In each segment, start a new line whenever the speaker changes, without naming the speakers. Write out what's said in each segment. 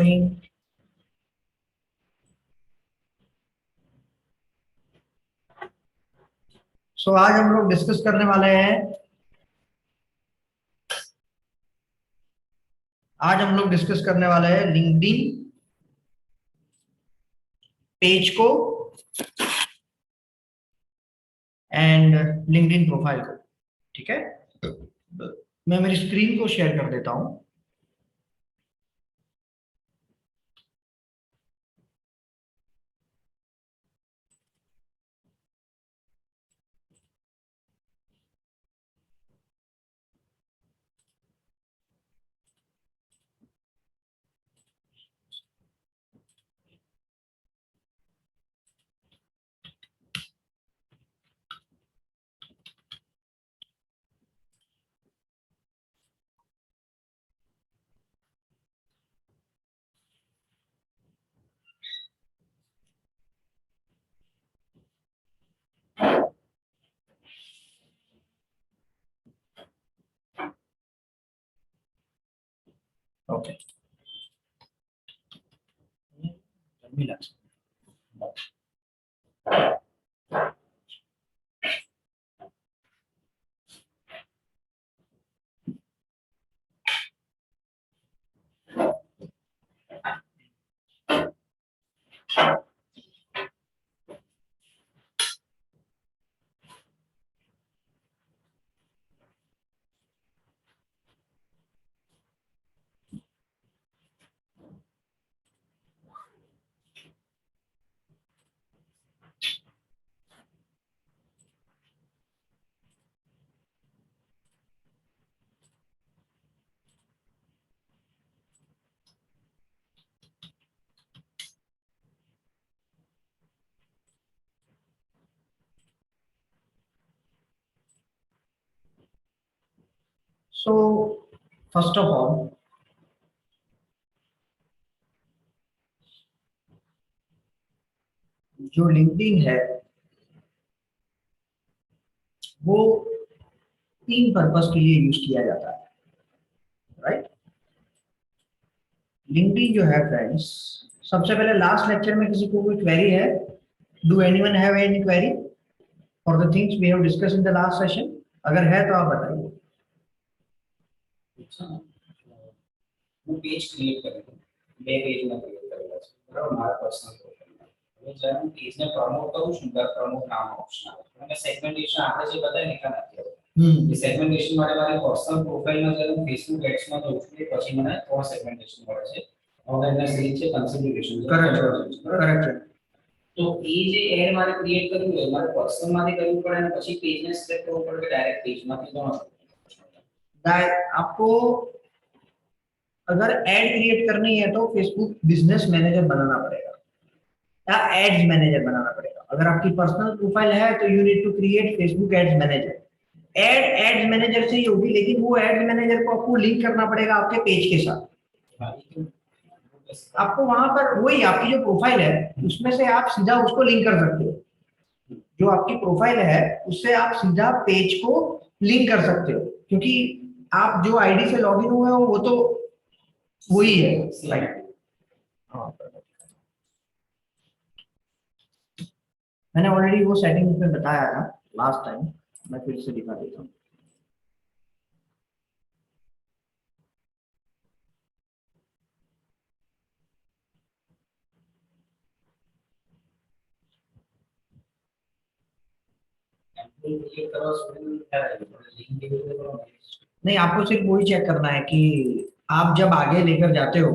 कहीं। सो आज हम लोग डिस्कस करने वाले हैं, लिंक्डइन पेज को एंड लिंक्डइन प्रोफाइल को। ठीक है, मैं मेरी स्क्रीन को शेयर कर देता हूं। Okay, so first of all जो लिंक्डइन है वो 3 पर्पस के लिए यूज किया जाता है, राइट। लिंक्डइन जो है फ्रेंड्स, सबसे पहले लास्ट लेक्चर में किसी को कोई क्वेरी है? Do anyone have any query for the things we have discuss in the last session? अगर है तो आप बताइए।
वो पेज क्रिएट करेंगे, मैं पेज में क्रिएट करेगा और हमारा पर्सनल प्रोफाइल है। जब हम पेज में प्रमोट करूं, सुंदर प्रमोट नाम ऑप्शन આવે અને સેગમેન્ટેશન આપણે જે બતાવી નીકળા નથી ये સેગમેન્ટેશન માટે મારી પર્સનલ પ્રોફાઇલમાં જ્યારે હું ફેસબુક એડ્સમાં જઉં છું એ પછી મને 3 સેગમેન્ટેશન મળે છે। ઓર્ગેનાઇઝ રીચ છે, કન્સિડરેશન છે,
करेक्ट।
तो એ જે એડ મારે ક્રિએટ કરવું હોય મારે પર્સનલ માંથી કરવું પડે અને પછી પેજને સિલેક્ટ કરવું પડે કે ડાયરેક્ટ પેજમાંથી જવાનું?
आपको अगर एड क्रिएट करनी है तो फेसबुक बिजनेस मैनेजर बनाना पड़ेगा या एड्स मैनेजर बनाना पड़ेगा। अगर आपकी पर्सनल प्रोफाइल है तो you need to create Facebook ads manager. Ads manager से ही होगी, लेकिन वो एड्स मैनेजर को आपको लिंक करना पड़ेगा आपके पेज के साथ। आपको वहां पर वही आपकी जो प्रोफाइल है उसमें से आप सीधा उसको लिंक कर सकते हो। जो आपकी प्रोफाइल है उससे आप सीधा पेज को लिंक कर सकते हो, क्योंकि आप जो आईडी से लॉगिन हुए हो वो तो वही है, राइट। हाँ, मैंने ऑलरेडी वो सेटिंग उसमें बताया था लास्ट टाइम, मैं फिर से दिखा देता हूँ। नहीं, आपको सिर्फ वही चेक करना है कि आप जब आगे लेकर जाते हो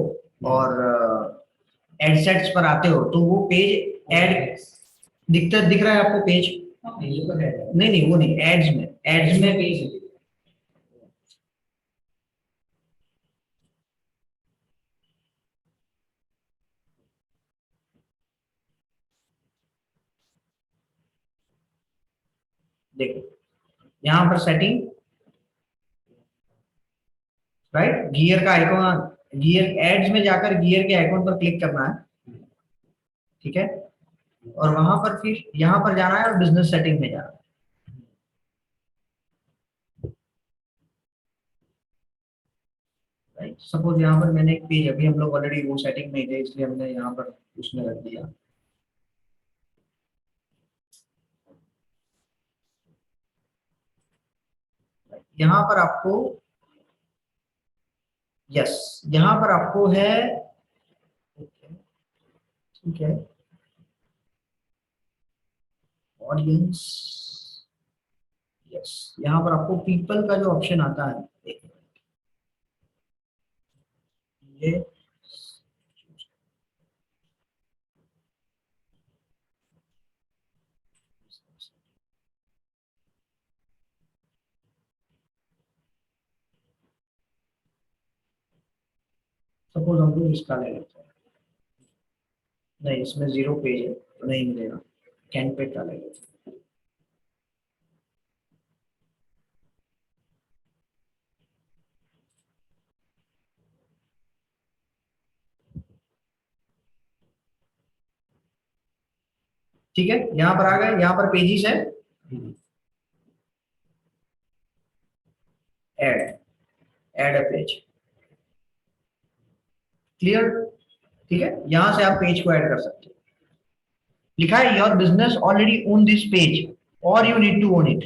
और एडसेट्स पर आते हो तो वो पेज एड दिख रहा है आपको पेज? नहीं, वो नहीं, एड्स में पेज देखो, यहाँ पर सेटिंग, राइट, गियर का आइकॉन, गियर एड्स में जाकर गियर के आइकॉन पर क्लिक करना है, ठीक है, और वहां पर फिर यहाँ पर जाना है और बिजनेस सेटिंग में जाना है। राइट, सपोज यहाँ पर मैंने एक पेज, अभी हम लोग ऑलरेडी वो सेटिंग में थे इसलिए हमने यहाँ पर उसमें रख दिया। यहाँ पर आपको, यस, यहाँ पर आपको है, ठीक है, ऑडियंस, यस, यहाँ पर आपको पीपल का जो ऑप्शन आता है, ये सपोज हम लोग इसका ले लेते हैं, नहीं इसमें 0 पेज है तो नहीं मिलेगा, कैनपेट का ले लेते हैं। ठीक है, यहाँ पर आ गए, यहाँ पर पेजेस है, ऐड अ पेज, क्लियर, ठीक है, यहां से आप पेज को ऐड कर सकते हो। लिखा है your business already own this page और you need to own it.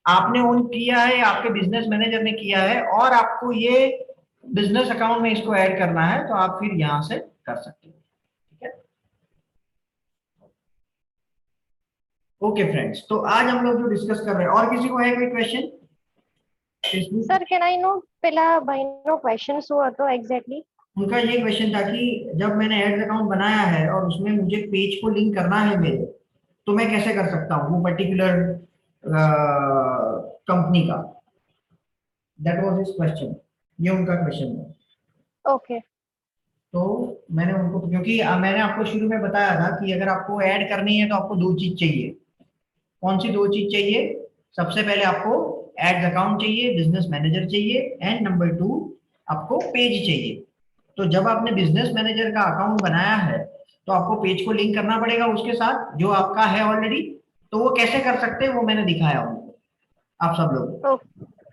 आपने ओन किया है, आपके बिजनेस मैनेजर ने किया है, और आपको ये बिजनेस अकाउंट में इसको ऐड करना है, तो आप फिर यहां से कर सकते हो। ठीक है, ओके फ्रेंड्स, तो आज हम लोग जो डिस्कस कर रहे हैं, और किसी को है कोई question?
Sir can I know પેલા ભાઈનો ક્વેશ્ચન શું હતો એક્ઝેક્ટલી?
उनका ये क्वेश्चन था कि जब मैंने एड्स अकाउंट बनाया है और उसमें मुझे पेज को लिंक करना है मेरे, तो मैं कैसे कर सकता हूँ वो पर्टिकुलर कंपनी का। दैट वाज हिज क्वेश्चन, ये उनका क्वेश्चन है।
ઓકે
तो मैंने उनको, क्योंकि मैंने आपको शुरू में बताया था कि अगर आपको ऐड करनी है तो आपको 2 चीज चाहिए। कौन सी 2 चीज चाहिए? सबसे पहले आपको एड्स अकाउंट चाहिए, बिजनेस मैनेजर चाहिए, एंड नंबर 2 आपको पेज चाहिए। तो जब आपने बिजनेस मैनेजर का अकाउंट बनाया है तो आपको पेज को लिंक करना पड़ेगा उसके साथ जो आपका है ऑलरेडी। तो वो कैसे कर सकते हैं वो मैंने दिखाया उनको, आप सब लोग।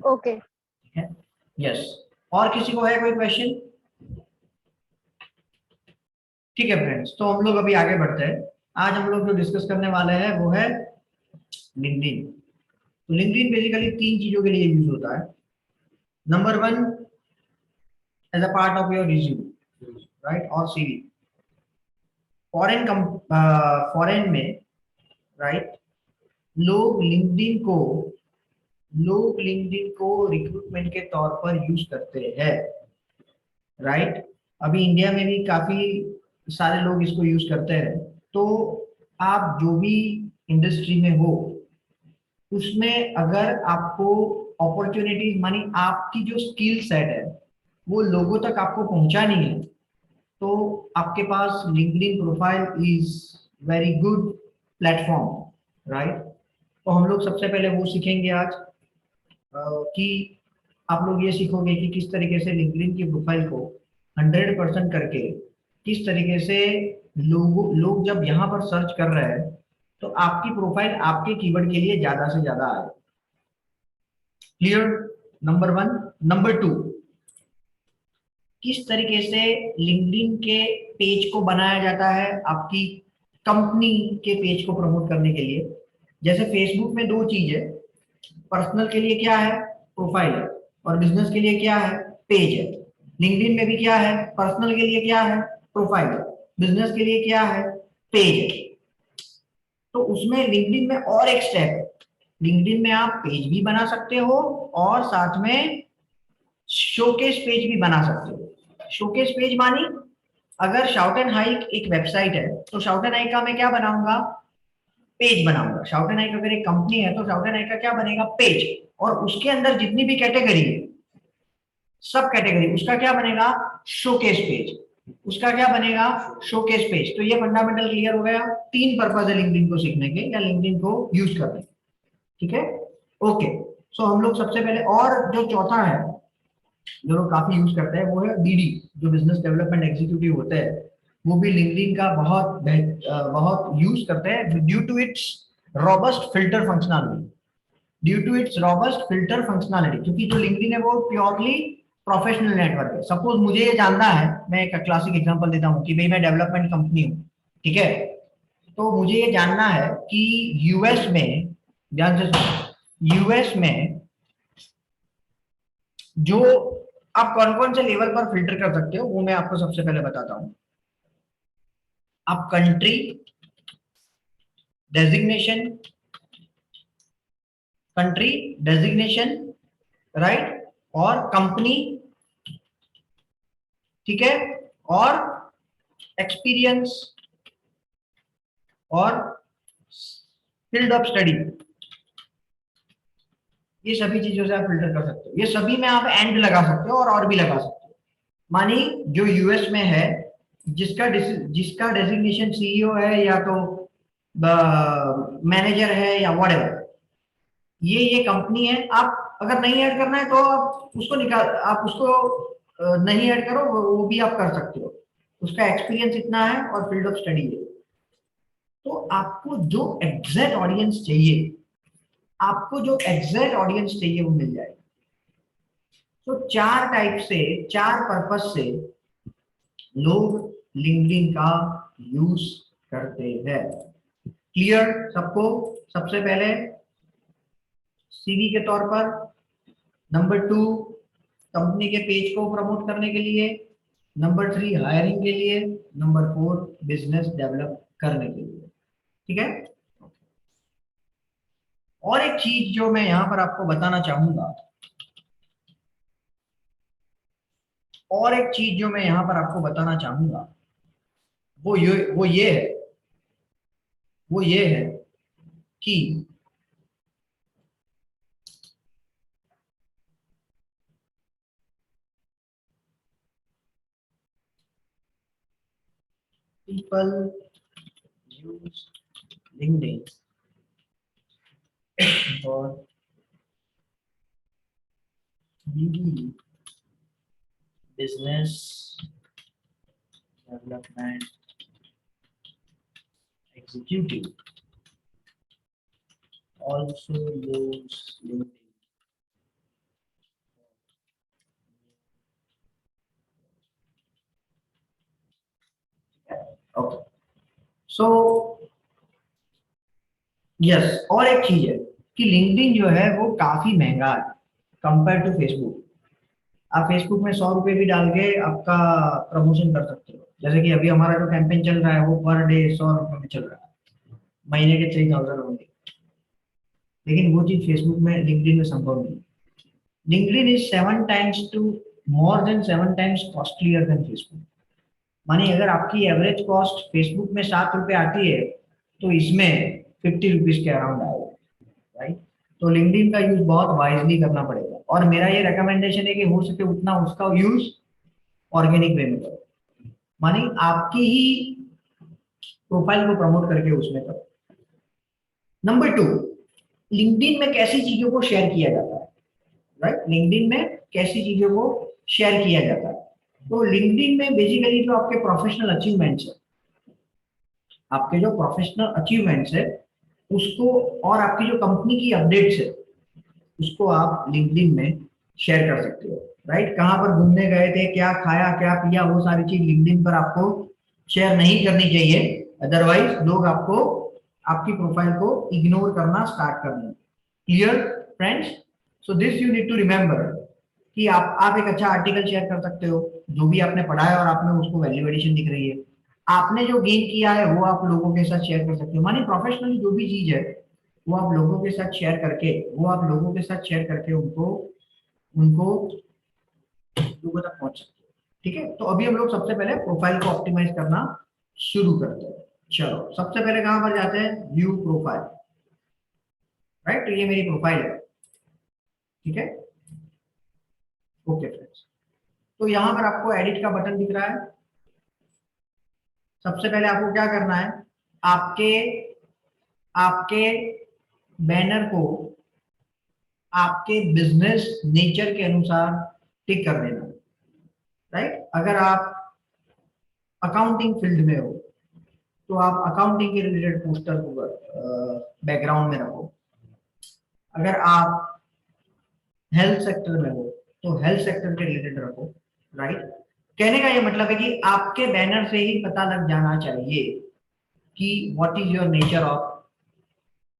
ઓકે
यस, और किसी को है कोई क्वेश्चन? ठीक है फ्रेंड्स, तो हम लोग अभी आगे बढ़ते हैं। आज हम लोग जो डिस्कस करने वाले हैं वो है लिंक्डइन। तो लिंक्डइन बेसिकली 3 चीजों के लिए यूज होता है। Number 1, as a part of your resume, right, और सीवी। फॉरेन में, राइट, लोग लिंक्डइन को रिक्रूटमेंट के तौर पर यूज करते हैं, राइट। अभी इंडिया में भी काफी सारे लोग इसको यूज करते हैं। तो आप जो भी इंडस्ट्री में हो उसमें अगर आपको अपॉर्चुनिटीज, मानी आपकी जो स्किल सेट है वो लोगों तक आपको पहुंचानी है, तो आपके पास LinkedIn profile is very good platform, right. तो हम लोग सबसे पहले वो सीखेंगे आज कि आप लोग ये सीखोगे कि किस तरीके से लिंक्डइन की प्रोफाइल को 100% करके किस तरीके से लोग जब यहाँ पर सर्च कर रहे हैं तो आपकी प्रोफाइल आपके कीवर्ड के लिए ज्यादा से ज्यादा आए। क्लियर? नंबर 1। नंबर 2, किस तरीके से लिंक्डइन के पेज को बनाया जाता है आपकी कंपनी के पेज को प्रमोट करने के लिए। जैसे फेसबुक में 2 चीज है, पर्सनल के लिए क्या है? प्रोफाइल है, और बिजनेस के लिए क्या है? पेज है। लिंक्डइन में भी क्या है? पर्सनल के लिए क्या है? प्रोफाइल है, बिजनेस के लिए क्या है? पेज है। तो उसमें लिंक्डइन में और एक स्टेप है, लिंक्डइन में आप पेज भी बना सकते हो और साथ में शोकेस पेज भी बना सकते हो। शोकेस पेज मानी, अगर शाउट एंड हाइक एक वेबसाइट है तो शाउट एंड हाइक का मैं क्या बनाऊंगा? पेज बनाऊंगा। शाउट एंड हाइक अगर एक कंपनी है तो शाउट एंड हाइक का क्या बनेगा? पेज। और उसके अंदर जितनी भी कैटेगरी है, सब कैटेगरी, उसका क्या बनेगा? Showcase page. उसका क्या बनेगा? Showcase page. तो ये फंडामेंटल क्लियर हो गया। 3 पर्पज है लिंक्डइन को सीखने के या लिंक्डइन को यूज करने के, ठीक है, ओके। सो हम लोग सबसे पहले, और जो चौथा है जो लोग काफी यूज करते हैं वो है बीडी, जो बिजनेस डेवलपमेंट एग्जीक्यूटिव होते हैं, वो भी लिंक्डइन का बहुत यूज करते हैं due to its robust filter functionality. क्योंकि जो लिंक्डइन है वो प्योरली प्रोफेशनल नेटवर्क है। सपोज मुझे ये जानना है, मैं एक क्लासिक एग्जांपल देता हूँ कि भाई मैं डेवलपमेंट कंपनी हूँ, ठीक है, तो मुझे ये जानना है कि यूएस में, ध्यान से सुनो, यूएस में जो आप कौन कौन से लेवल पर फिल्टर कर सकते हो वो मैं आपको सबसे पहले बताता हूं। आप country designation, country designation, right, और कंपनी, ठीक है, और एक्सपीरियंस और फील्ड ऑफ स्टडी, ये सभी चीजों से आप फिल्टर कर सकते हो। ये सभी में आप एंड लगा सकते हो और भी लगा सकते हो। मानी जो यूएस में है, जिसका डेजिग्नेशन सीईओ है या तो मैनेजर है या व्हाटएवर, ये कंपनी है। आप अगर नहीं ऐड करना है तो आप उसको निकाल, आप उसको नहीं ऐड करो, वो भी आप कर सकते हो। उसका एक्सपीरियंस इतना है और फील्ड ऑफ स्टडी है। तो आपको जो एग्जैक्ट ऑडियंस चाहिए, आपको जो एग्जैक्ट ऑडियंस चाहिए वो मिल जाएगा। तो चार टाइप से, चार पर्पस से लोग लिंक्डइन का यूज करते हैं। क्लियर सबको? सबसे पहले सीवी के तौर पर, नंबर 2 कंपनी के पेज को प्रमोट करने के लिए, नंबर 3 हायरिंग के लिए, नंबर 4 बिजनेस डेवलप करने के लिए, ठीक है। और एक चीज जो मैं यहां पर आपको बताना चाहूंगा, और एक चीज जो मैं यहां पर आपको बताना चाहूंगा, वो ये है कि people use LinkedIn for BD, business development executive, also use LinkedIn. Okay. So yes, और एक चीज है कि लिंक्डइन जो है वो काफी महंगा है कंपेयर टू फेसबुक। आप फेसबुक में 100 रुपए भी डाल के आपका प्रमोशन कर सकते हो। जैसे कि अभी हमारा जो कैंपेन चल रहा है वो पर डे 100 रुपए में चल रहा है, महीने के 3000 होंगे। लेकिन वो चीज फेसबुक में, लिंक्डइन में संभव नहीं। LinkedIn is 7 times to, more than 7 times costlier than Facebook. मानिए अगर आपकी एवरेज कॉस्ट फेसबुक में 7 रुपए आती है तो इसमें 50 रुपीज के अराउंड आएगा, राइट। तो लिंक्डइन का यूज बहुत वाइजली करना पड़ेगा, और मेरा ये रिकमेंडेशन है कि हो सके उतना उसका यूज ऑर्गेनिक वे में करो। मानी आपकी ही प्रोफाइल को प्रमोट करके उसमें करो। नंबर 2, लिंक्डइन में कैसी चीजों को शेयर किया जाता है, राइट। लिंक्डइन में कैसी चीजों को शेयर किया जाता है, तो लिंक्डइन में बेसिकली जो आपके प्रोफेशनल अचीवमेंट्स है, आपके जो प्रोफेशनल अचीवमेंट्स है उसको, और आपकी जो कंपनी की अपडेट्स है उसको आप लिंक्डइन में शेयर कर सकते हो, राइट। कहाँ पर घूमने गए थे, क्या खाया, क्या पिया, वो सारी चीज लिंक्डइन पर आपको शेयर नहीं करनी चाहिए। अदरवाइज लोग आपको, आपकी प्रोफाइल को इग्नोर करना स्टार्ट कर देंगे। Clear friends? So this you need to remember कि आप एक अच्छा आर्टिकल शेयर कर सकते हो, जो भी आपने पढ़ा है और आपने उसको वैल्यू एडिशन दिख रही है, आपने जो गेन किया है वो आप लोगों के साथ शेयर कर सकते हो। मानिए प्रोफेशनली जो भी चीज है वो आप लोगों के साथ शेयर करके, उनको उनको लोगों तक पहुंच सकते हो, ठीक है। तो अभी हम लोग सबसे पहले प्रोफाइल को ऑप्टिमाइज करना शुरू करते हैं। चलो सबसे पहले कहां पर जाते हैं, व्यू प्रोफाइल, राइट। तो ये मेरी प्रोफाइल है, ठीक है। ओके फ्रेंड्स, तो यहां पर आपको एडिट का बटन दिख रहा है। सबसे पहले आपको क्या करना है, आपके आपके बैनर को आपके बिजनेस नेचर के अनुसार टिक कर देना, राइट। अगर आप अकाउंटिंग फील्ड में हो तो आप अकाउंटिंग के रिलेटेड पोस्टर को बैकग्राउंड में रखो। अगर आप हेल्थ सेक्टर में हो तो हेल्थ सेक्टर के रिलेटेड रखो, राइट। कहने का ये मतलब है कि आपके बैनर से ही पता लग जाना चाहिए कि what is your nature of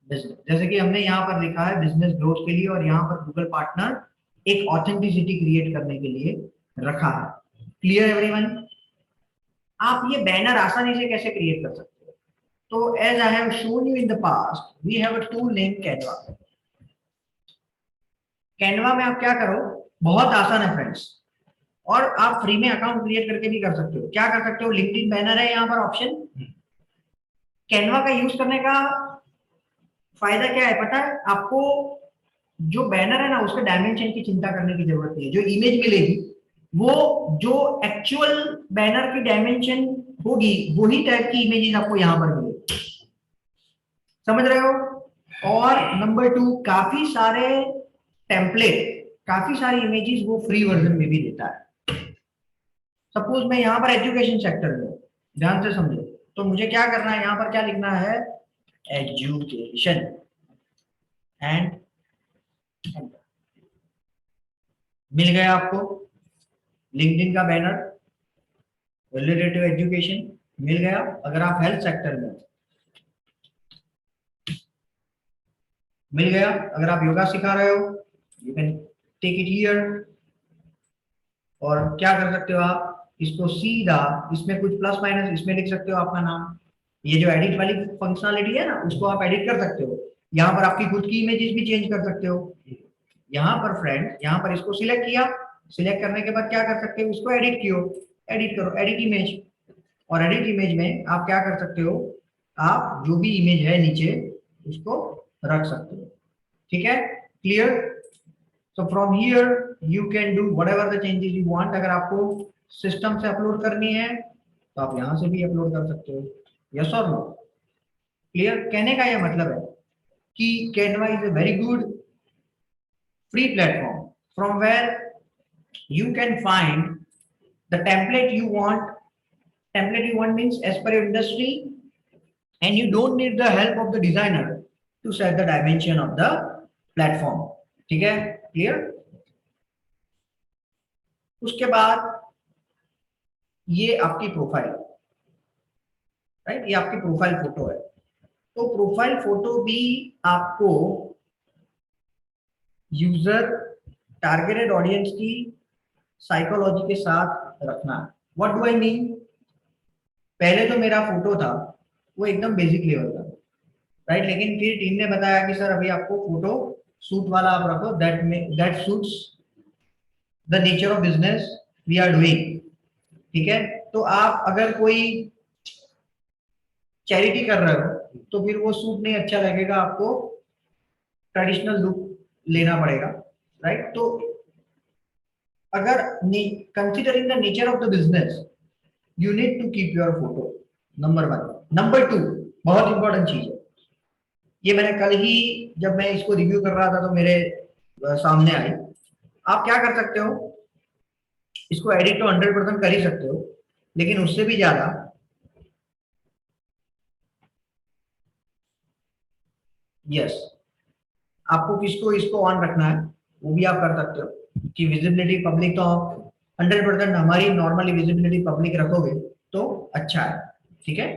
business. जैसे कि हमने यहाँ पर लिखा है बिजनेस ग्रोथ के लिए, और यहाँ पर गूगल पार्टनर एक ऑथेंटिसिटी क्रिएट करने के लिए रखा है। Clear everyone? आप ये बैनर आसानी से कैसे क्रिएट कर सकते हो? तो as I have shown you in the past, we have a tool name Canva. Canva में आप क्या करो, बहुत आसान है फ्रेंड्स, और आप फ्री में अकाउंट क्रिएट करके भी कर सकते हो। क्या कर सकते हो, लिंक्डइन बैनर है यहाँ पर ऑप्शन। कैनवा का यूज करने का फायदा क्या है पता है आपको? जो बैनर है ना, उसके डायमेंशन की चिंता करने की जरूरत नहीं है। जो इमेज मिलेगी वो जो एक्चुअल बैनर की डायमेंशन होगी, वही टाइप की इमेजेस आपको यहाँ पर मिलेगी। समझ रहे हो? और नंबर 2, काफी सारे टेम्पलेट, काफी सारी इमेजेस वो फ्री वर्जन में भी देता है। सपोज मैं यहाँ पर एजुकेशन सेक्टर में, ध्यान से समझो, तो मुझे क्या करना है, यहाँ पर क्या लिखना है, एजुकेशन एंड मिल गया आपको लिंक्डइन का बैनर रिलेटेड टू एजुकेशन, मिल गया। अगर आप हेल्थ सेक्टर में, मिल गया। अगर आप योगा सिखा रहे हो, you can take it here. और क्या कर सकते हो आप, इसको सीधा इसमें कुछ प्लस माइनस इसमें लिख सकते हो अपना नाम। ये जो एडिट वाली फंक्शनलिटी है ना, उसको आप एडिट कर सकते हो। यहाँ पर आपकी खुद की इमेजेस भी चेंज कर सकते हो। यहाँ पर फ्रेंड, यहाँ पर इसको सिलेक्ट किया, सिलेक्ट करने के बाद क्या कर सकते हो, उसको एडिट कियो, एडिट करो, एडिट इमेज। और एडिट इमेज में आप क्या कर सकते हो, आप जो भी इमेज है नीचे उसको रख सकते हो। ठीक है, clear? So from here you can do whatever the changes you want. अगर आपको सिस्टम से अपलोड करनी है तो आप यहाँ से भी अपलोड कर सकते हो। यस और नो? क्लियर? कहने का यह मतलब है कि Canva is a very good free platform from where you can find the template you want. Template you want means as per your industry, and you don't need the help of the designer to set the dimension of the platform. ठीक है, clear? उसके बाद ये आपकी profile, right, ये आपकी profile photo है। तो प्रोफाइल फोटो भी आपको यूजर टारगेटेड ऑडियंस की साइकोलॉजी के साथ रखना है। What do I mean? पहले तो मेरा फोटो था वो एकदम बेसिक लेवल का, राइट, लेकिन फिर टीम ने बताया कि सर अभी आपको फोटो सूट वाला आप रखो, that suits the nature of business we are doing. ठीक है, तो आप अगर कोई चैरिटी कर रहे हो तो फिर वो सूट नहीं अच्छा लगेगा, आपको ट्रेडिशनल लुक लेना पड़ेगा, राइट। तो अगर considering the nature of the business you need to keep your photo, number 1। Number 2, बहुत इंपॉर्टेंट चीज है, ये मैंने कल ही जब मैं इसको रिव्यू कर रहा था तो मेरे सामने आई। आप क्या कर सकते हो, इसको एडिट तो 100% कर ही सकते हो, लेकिन उससे भी ज्यादा यस, आपको किसको इसको ऑन रखना है वो भी आप कर सकते हो कि विजिबिलिटी पब्लिक तो 100% हमारी नॉर्मली विजिबिलिटी पब्लिक रखोगे तो अच्छा है। ठीक है,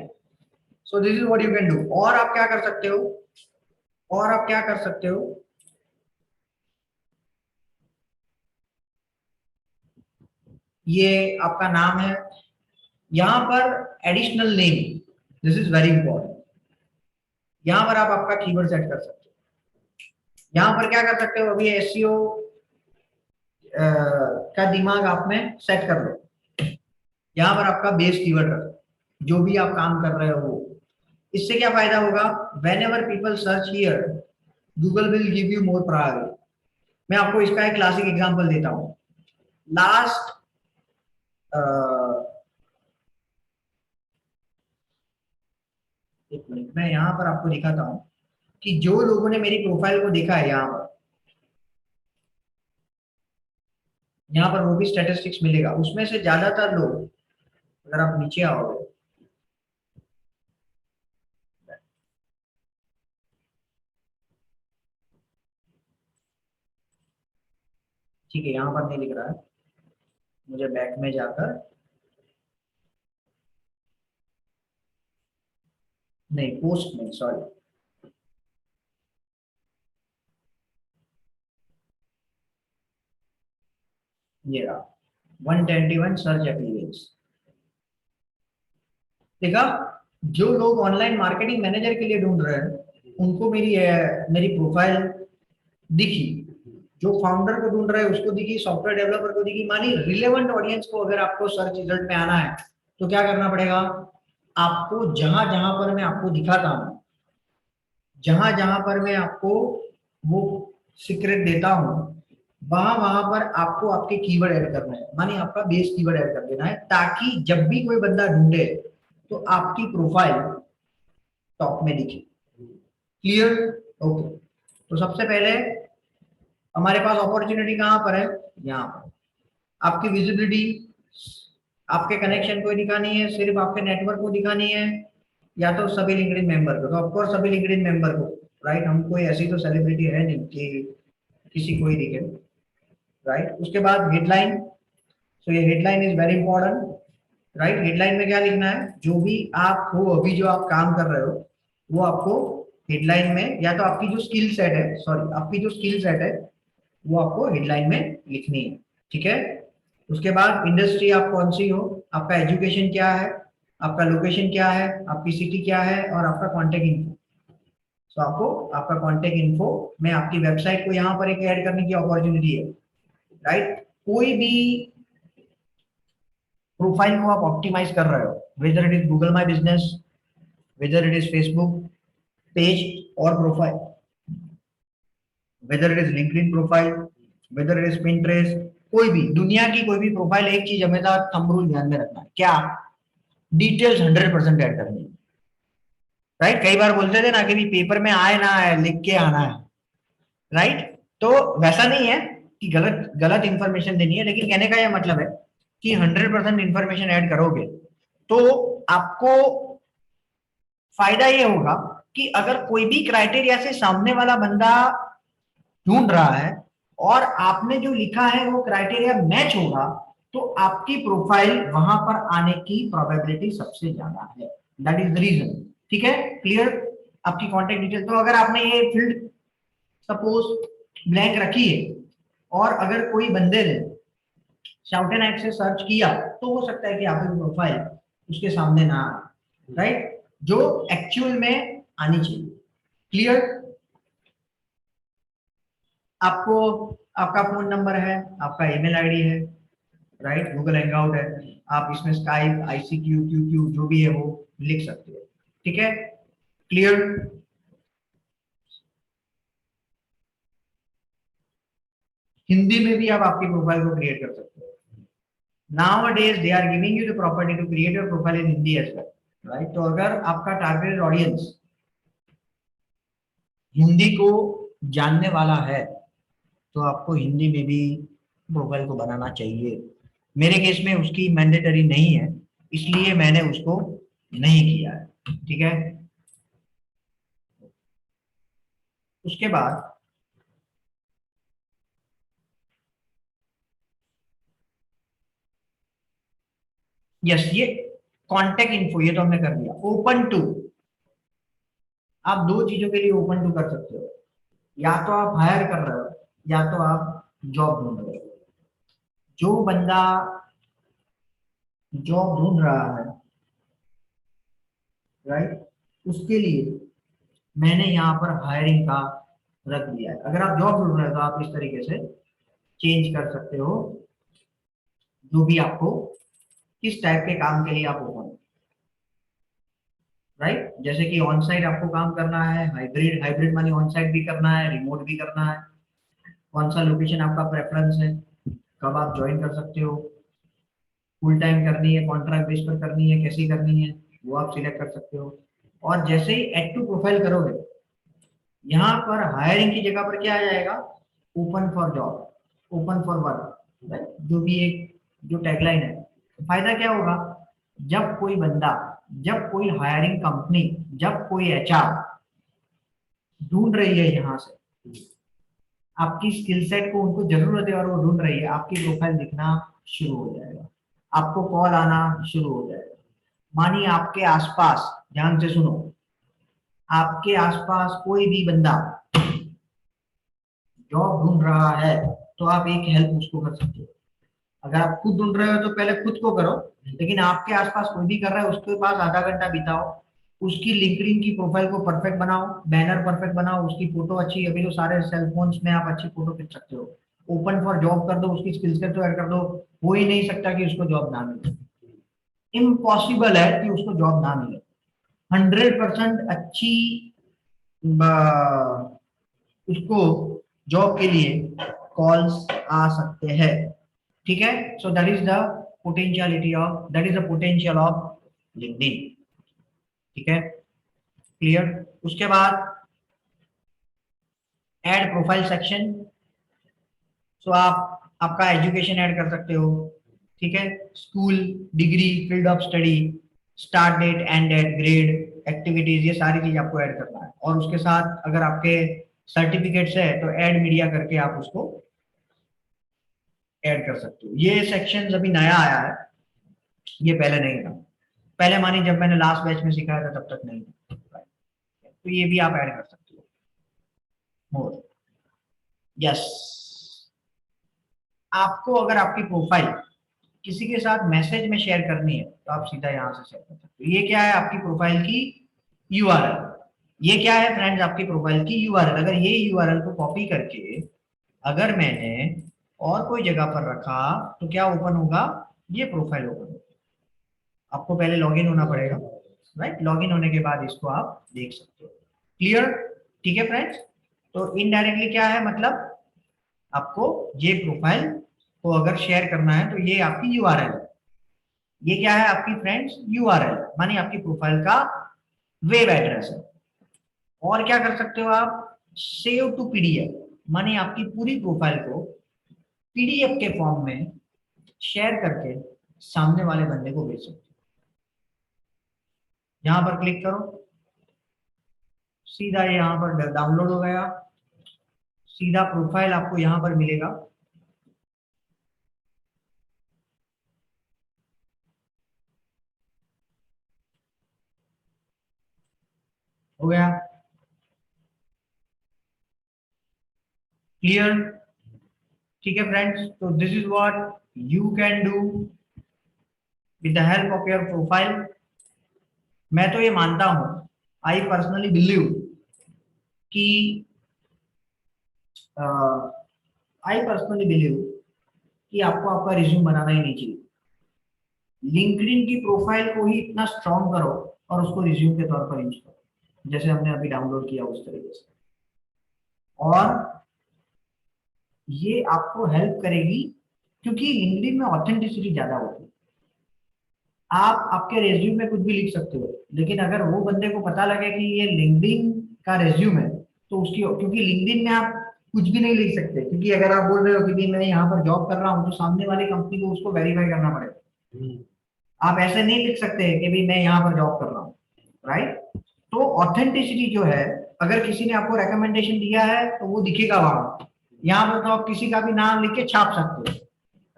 so this is what you can do. और आप क्या कर सकते हो, और आप क्या कर सकते हो, ये आपका नाम है, यहां पर additional name, this is very important. यहां पर आप आपका कीवर्ड सेट कर सकते हो। यहां पर क्या कर सकते हो, अभी एसईओ का दिमाग आप में सेट कर लो। यहाँ पर आपका बेस कीवर्ड रखो, जो भी आप काम कर रहे हो वो। इससे क्या फायदा होगा, when ever people search here Google will give you more priority. मैं आपको इसका एक क्लासिक एग्जांपल देता हूँ। लास्ट एक मिनट, मैं यहाँ पर आपको दिखाता हूँ कि जो लोगों ने मेरी प्रोफाइल को देखा है, यहाँ पर वो भी स्टेटिस्टिक्स मिलेगा, उसमें से ज्यादातर लोग, अगर आप नीचे आओगे, ठीक है, यहाँ पर नहीं लिख रहा है, मुझे बैक में जाकर, नहीं पोस्ट में, सॉरी, ये रहा 121 सर्च अपीयरेंस। देखा, जो लोग ऑनलाइन मार्केटिंग मैनेजर के लिए ढूंढ रहे हैं उनको मेरी प्रोफाइल दिखी, जो फाउंडर को ढूंढ रहे हैं उसको दिखी, सॉफ्टवेयर डेवलपर को दिखी। मानी रिलेवेंट ऑडियंस को अगर आपको सर्च रिजल्ट में आना है तो क्या करना पड़ेगा, आपको जहां जहां पर मैं आपको दिखाता हूं, जहां जहां पर मैं आपको वो सीक्रेट देता हूं, वहां वहां पर आपको आपके कीवर्ड ऐड करना है, मानी आपका बेस कीवर्ड ऐड कर देना है, ताकि जब भी कोई बंदा ढूंढे तो आपकी प्रोफाइल टॉप में दिखे। क्लियर? ओके। तो सबसे पहले हमारे पास अपॉर्चुनिटी कहां पर है, यहाँ पर। आपकी विजिबिलिटी आपके कनेक्शन को दिखानी है, सिर्फ आपके नेटवर्क को दिखानी है, या तो सभी लिंक्डइन मेंबर को, तो ऑफकोर्स सभी लिंक्डइन मेंबर को, राइट। हम कोई ऐसी तो सेलिब्रिटी है नहीं कि किसी को ही दिखे, राइट। उसके बाद हेडलाइन, सो ये headline is very important, right. Headline में क्या लिखना है, जो भी आप हो, अभी जो आप काम कर रहे हो वो आपको हेडलाइन में, या तो आपकी जो स्किल सेट है, सॉरी आपकी जो स्किल सेट है वो आपको हेडलाइन में लिखनी है, ठीक है। उसके बाद इंडस्ट्री आप कौन सी हो, आपका एजुकेशन क्या है, आपका लोकेशन क्या है, आपकी सिटी क्या है, और आपका कॉन्टेक्ट इन्फो। तो आपको आपका कॉन्टेक्ट इन्फो में आपकी वेबसाइट को यहाँ पर एक ऐड करने की अपॉर्चुनिटी है, राइट। कोई भी प्रोफाइल को आप ऑप्टिमाइज कर रहे हो, whether it is Google my business, whether it is Facebook page और profile, whether it is LinkedIn profile, whether it is Pinterest, कोई भी दुनिया की कोई भी प्रोफाइल, एक चीज हमेशा थंब रूल ध्यान में रखना है, क्या, डिटेल्स 100% ऐड करनी है, राइट। कई बार बोलते थे ना कि भी पेपर में आए ना आए लिख के आना है, राइट। तो वैसा नहीं है कि गलत गलत इंफॉर्मेशन देनी है, लेकिन कहने का यह मतलब है कि 100% इंफॉर्मेशन ऐड करोगे तो आपको फायदा ये होगा कि अगर कोई भी क्राइटेरिया से सामने वाला बंदा ढूंढ रहा है और आपने जो लिखा है वो क्राइटेरिया मैच होगा, तो आपकी प्रोफाइल वहां पर आने की प्रोबेबिलिटी सबसे ज्यादा है। दैट इज द रीजन, ठीक है। क्लियर? आपकी कॉन्टेक्ट डिटेल, तो अगर आपने ये फील्ड सपोज ब्लैंक रखी है और अगर कोई बंदे ने शाउट एंड से सर्च किया तो हो सकता है कि आपकी प्रोफाइल उसके सामने ना आए, राइट, जो एक्चुअल में आनी चाहिए। क्लियर? आपको आपका फोन नंबर है, आपका ईमेल आईडी है, राइट, गूगल हैंगआउट है, आप इसमें स्काइप, आईसीक्यू, क्यूक्यू जो भी है वो लिख सकते हो, ठीक है। क्लियर? हिंदी में भी आप आपकी प्रोफाइल को क्रिएट कर सकते हो। Nowadays they are giving you the property to create your profile in Hindi as well, right? तो अगर आपका टारगेटेड ऑडियंस हिंदी को जानने वाला है तो आपको हिंदी में भी प्रोफाइल को बनाना चाहिए। मेरे केस में उसकी मैंडेटरी नहीं है, इसलिए मैंने उसको नहीं किया है, ठीक है। उसके बाद यस, ये कॉन्टेक्ट इन्फो ये तो हमने कर दिया। ओपन टू, आप दो चीजों के लिए ओपन टू कर सकते हो, या तो आप हायर कर रहे हो या तो आप जॉब ढूंढ रहे हो। जो बंदा जॉब ढूंढ रहा है, राइट, उसके लिए मैंने यहाँ पर हायरिंग का रख दिया है। अगर आप जॉब ढूंढ रहे हो तो आप इस तरीके से चेंज कर सकते हो, जो भी आपको किस टाइप के काम के लिए आप ओपन, राइट। जैसे कि ऑन साइट आपको काम करना है, हाइब्रिड, हाइब्रिड मानी ऑन साइट भी करना है, रिमोट भी करना है, कौन सा लोकेशन आपका प्रेफरेंस है, कब आप ज्वाइन कर सकते हो, फुल टाइम करनी है, कॉन्ट्रैक्ट बेस पर करनी है, कैसी करनी है, वो आप सिलेक्ट कर सकते हो। और जैसे ही एड टू प्रोफाइल करोगे, यहाँ पर हायरिंग की जगह पर क्या आ जाएगा, open for job, open for work, right, जो भी एक जो टैगलाइन है। फायदा क्या होगा, जब कोई बंदा, जब कोई हायरिंग कंपनी, जब कोई एचआर ढूंढ रही है यहाँ से आपकी स्किल सेट को उनको जरूरत है और वो ढूंढ रही है, आपकी प्रोफाइल दिखना शुरू हो जाएगा, आपको कॉल आना शुरू हो जाएगा। मानिए आपके आसपास, ध्यान से सुनो, आपके आसपास कोई भी बंदा जॉब ढूंढ रहा है तो आप एक हेल्प उसको कर सकते हो। अगर आप खुद ढूंढ रहे हो तो पहले खुद को करो, लेकिन आपके आसपास कोई भी कर रहा है उसके पास आधा घंटा बिताओ, उसकी लिंक्डइन की प्रोफाइल को परफेक्ट बनाओ, बैनर परफेक्ट बनाओ, उसकी फोटो अच्छी, अभी तो सारे सेलफोन्स में आप अच्छी फोटो खींच सकते हो, ओपन फॉर जॉब कर दो, उसकी स्किल सेट तो ऐड कर दो। हो ही नहीं सकता कि उसको जॉब ना मिले, इम्पॉसिबल है कि उसको जॉब ना मिले। 100% अच्छी उसको जॉब के लिए कॉल्स आ सकते हैं। ठीक है, so that is the potentiality of, that is the potential of LinkedIn. ठीक है, क्लियर। उसके बाद ऐड प्रोफाइल सेक्शन। सो आप आपका एजुकेशन ऐड कर सकते हो, ठीक है, school, degree, field of study, start date, end date, grade, activities, ये सारी चीज आपको ऐड करना है। और उसके साथ अगर आपके सर्टिफिकेट्स है तो ऐड मीडिया करके आप उसको ऐड कर सकते हो। ये सेक्शन अभी नया आया है, ये पहले नहीं था। पहले मानिए जब मैंने लास्ट बैच में सिखाया था तब तक नहीं था, तो ये भी आप ऐड कर सकते हो। मोर, यस, आपको अगर आपकी प्रोफाइल किसी के साथ मैसेज में शेयर करनी है तो आप सीधा यहाँ से शेयर कर सकते हो। ये क्या है, आपकी प्रोफाइल की यूआरएल। ये क्या है फ्रेंड्स, आपकी प्रोफाइल की यूआरएल। अगर ये यूआरएल को कॉपी करके अगर मैंने और कोई जगह पर रखा तो क्या ओपन होगा, ये प्रोफाइल ओपन होगा। आपको पहले लॉगिन होना पड़ेगा, राइट, लॉगिन होने के बाद इसको आप देख सकते हो। क्लियर, ठीक है फ्रेंड्स। तो इनडायरेक्टली क्या है, मतलब आपको ये प्रोफाइल को अगर शेयर करना है तो ये आपकी यूआरएल है। ये क्या है आपकी फ्रेंड्स, यूआरएल, मानी आपकी प्रोफाइल का वेब एड्रेस है। और क्या कर सकते हो आप, सेव टू पीडीएफ, मानी आपकी पूरी प्रोफाइल को पीडीएफ के फॉर्म में शेयर करके सामने वाले बंदे को भेज सकते हो। यहां पर क्लिक करो, सीधा यहाँ पर डाउनलोड हो गया, सीधा प्रोफाइल आपको यहाँ पर मिलेगा। हो गया, क्लियर, ठीक है फ्रेंड्स। तो this is what you can do with the help of your profile. मैं तो ये मानता हूं, आई पर्सनली बिलीव कि आई पर्सनली बिलीव कि आपको आपका रिज्यूम बनाना ही नहीं चाहिए। लिंक्डइन की प्रोफाइल को ही इतना स्ट्रॉन्ग करो और उसको रिज्यूम के तौर पर यूज करो, जैसे हमने अभी डाउनलोड किया उस तरीके से। और ये आपको हेल्प करेगी क्योंकि लिंक्डइन में ऑथेंटिसिटी ज्यादा होती है। आप आपके रेज्यूम में कुछ भी लिख सकते हो, लेकिन अगर वो बंदे को पता लगे कि ये लिंक्डइन का रेज्यूम है तो उसकी, क्योंकि लिंक्डइन में आप कुछ भी नहीं लिख सकते, क्योंकि अगर आप बोल रहे हो कि भी मैं यहाँ पर जॉब कर रहा हूँ तो सामने वाली कंपनी को उसको वेरीफाई करना पड़ेगा। आप ऐसे नहीं लिख सकते कि भी मैं यहाँ पर जॉब कर रहा हूँ, राइट। तो ऑथेंटिसिटी जो है, अगर किसी ने आपको रेकमेंडेशन दिया है तो वो दिखेगा वहां, यहाँ पर तो आप किसी का भी नाम लिख के छाप सकते हो,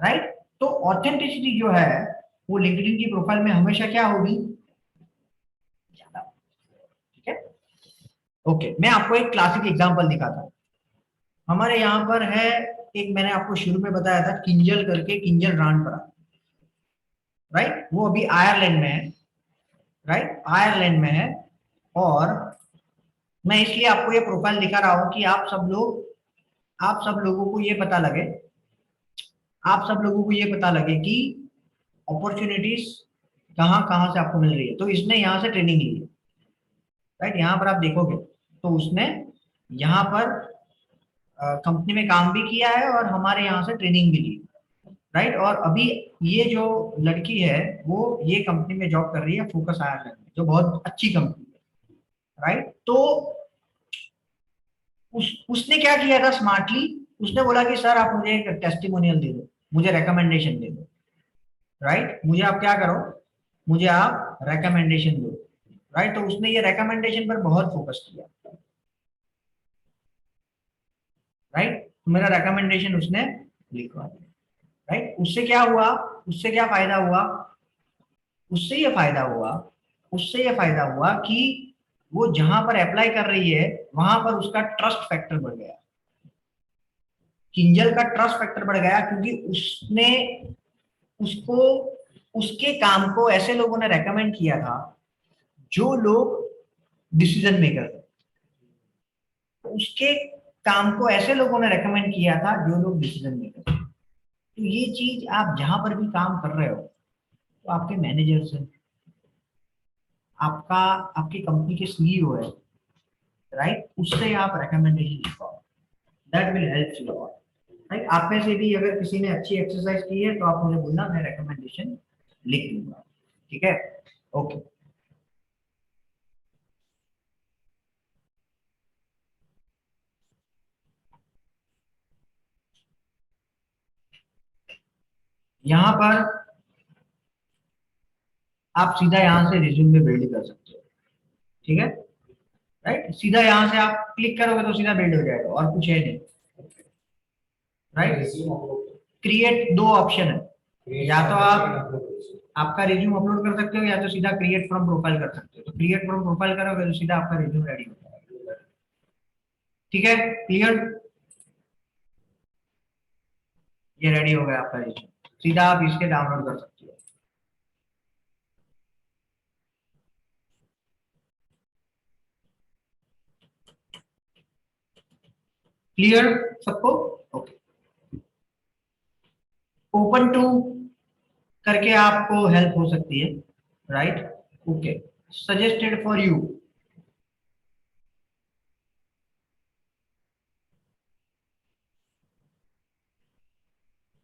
राइट। तो ऑथेंटिसिटी जो है वो लिंक्डइन की प्रोफाइल में हमेशा क्या होगी, ज्यादा। ठीक है, ओके, मैं आपको एक क्लासिक एग्जांपल दिखाता हूँ। हमारे यहाँ पर है एक, मैंने आपको शुरू में बताया था किंजल करके, किंजल रानपरा, राइट, वो अभी आयरलैंड में है, राइट, आयरलैंड में है। और मैं इसलिए आपको ये प्रोफाइल दिखा रहा हूँ कि आप सब लोगों को ये पता लगे, आप सब लोगों को ये पता लगे कि अपॉर्चुनिटीज कहाँ कहाँ से आपको मिल रही है। तो इसने यहाँ से ट्रेनिंग ली है, राइट, यहाँ पर आप देखोगे तो उसने यहाँ पर कंपनी में काम भी किया है और हमारे यहाँ से ट्रेनिंग भी ली, राइट। और अभी ये जो लड़की है वो ये कंपनी में जॉब कर रही है, फोकस आयरलैंड में, जो बहुत अच्छी कंपनी है, राइट। तो उसने क्या किया था स्मार्टली, उसने बोला कि सर आप मुझे एक टेस्टिमोनियल दे दो, मुझे रेकमेंडेशन दे दो, राइट, मुझे आप क्या करो, मुझे आप रेकमेंडेशन दो, राइट। तो उसने ये रेकमेंडेशन पर बहुत फोकस किया, राइट। तो मेरा रिकमेंडेशन उसने लिखवा दिया, राइट। उससे क्या हुआ, उससे क्या फायदा हुआ, उससे ये फायदा हुआ, उससे ये फायदा हुआ कि वो जहां पर अप्लाई कर रही है वहां पर उसका ट्रस्ट फैक्टर बढ़ गया, किंजल का ट्रस्ट फैक्टर बढ़ गया, क्योंकि उसने उसको उसके काम को ऐसे लोगों ने रेकमेंड किया था जो लोग डिसीजन मेकर थे, उसके काम को ऐसे लोगों ने रेकमेंड किया था जो लोग डिसीजन मेकर थे। तो ये चीज आप जहां पर भी काम कर रहे हो तो आपके मैनेजर से, आपका आपकी कंपनी के सीईओ है, राइट, उससे आप रिकमेंडेशन लिखवाओ, that will help you lot, right. आप में से भी अगर किसी ने अच्छी एक्सरसाइज की है तो आप मुझे बोलना, मैं रिकमेंडेशन लिख दूंगा, ठीक है, ओके। यहाँ पर आप सीधा यहाँ से रिज्यूमे बिल्ड कर सकते हो, ठीक है, राइट। सीधा यहाँ से आप क्लिक करोगे तो सीधा बिल्ड हो जाएगा, और कुछ है नहीं, राइट।
रिज्यूम अपलोड
क्रिएट दो ऑप्शन है, या तो आप आपका रिज्यूम अपलोड कर सकते हो या तो सीधा क्रिएट फ्रॉम प्रोफाइल कर सकते हो। तो क्रिएट फ्रॉम प्रोफाइल करोगे तो सीधा आपका रिज्यूम रेडी हो जाएगा, ठीक है, क्लियर। ये रेडी हो गया आपका रिज्यूम, सीधा आप इसके डाउनलोड कर सकते हो। क्लियर सबको, ओके। ओपन टू करके आपको हेल्प हो सकती है, right, okay. Suggested for you,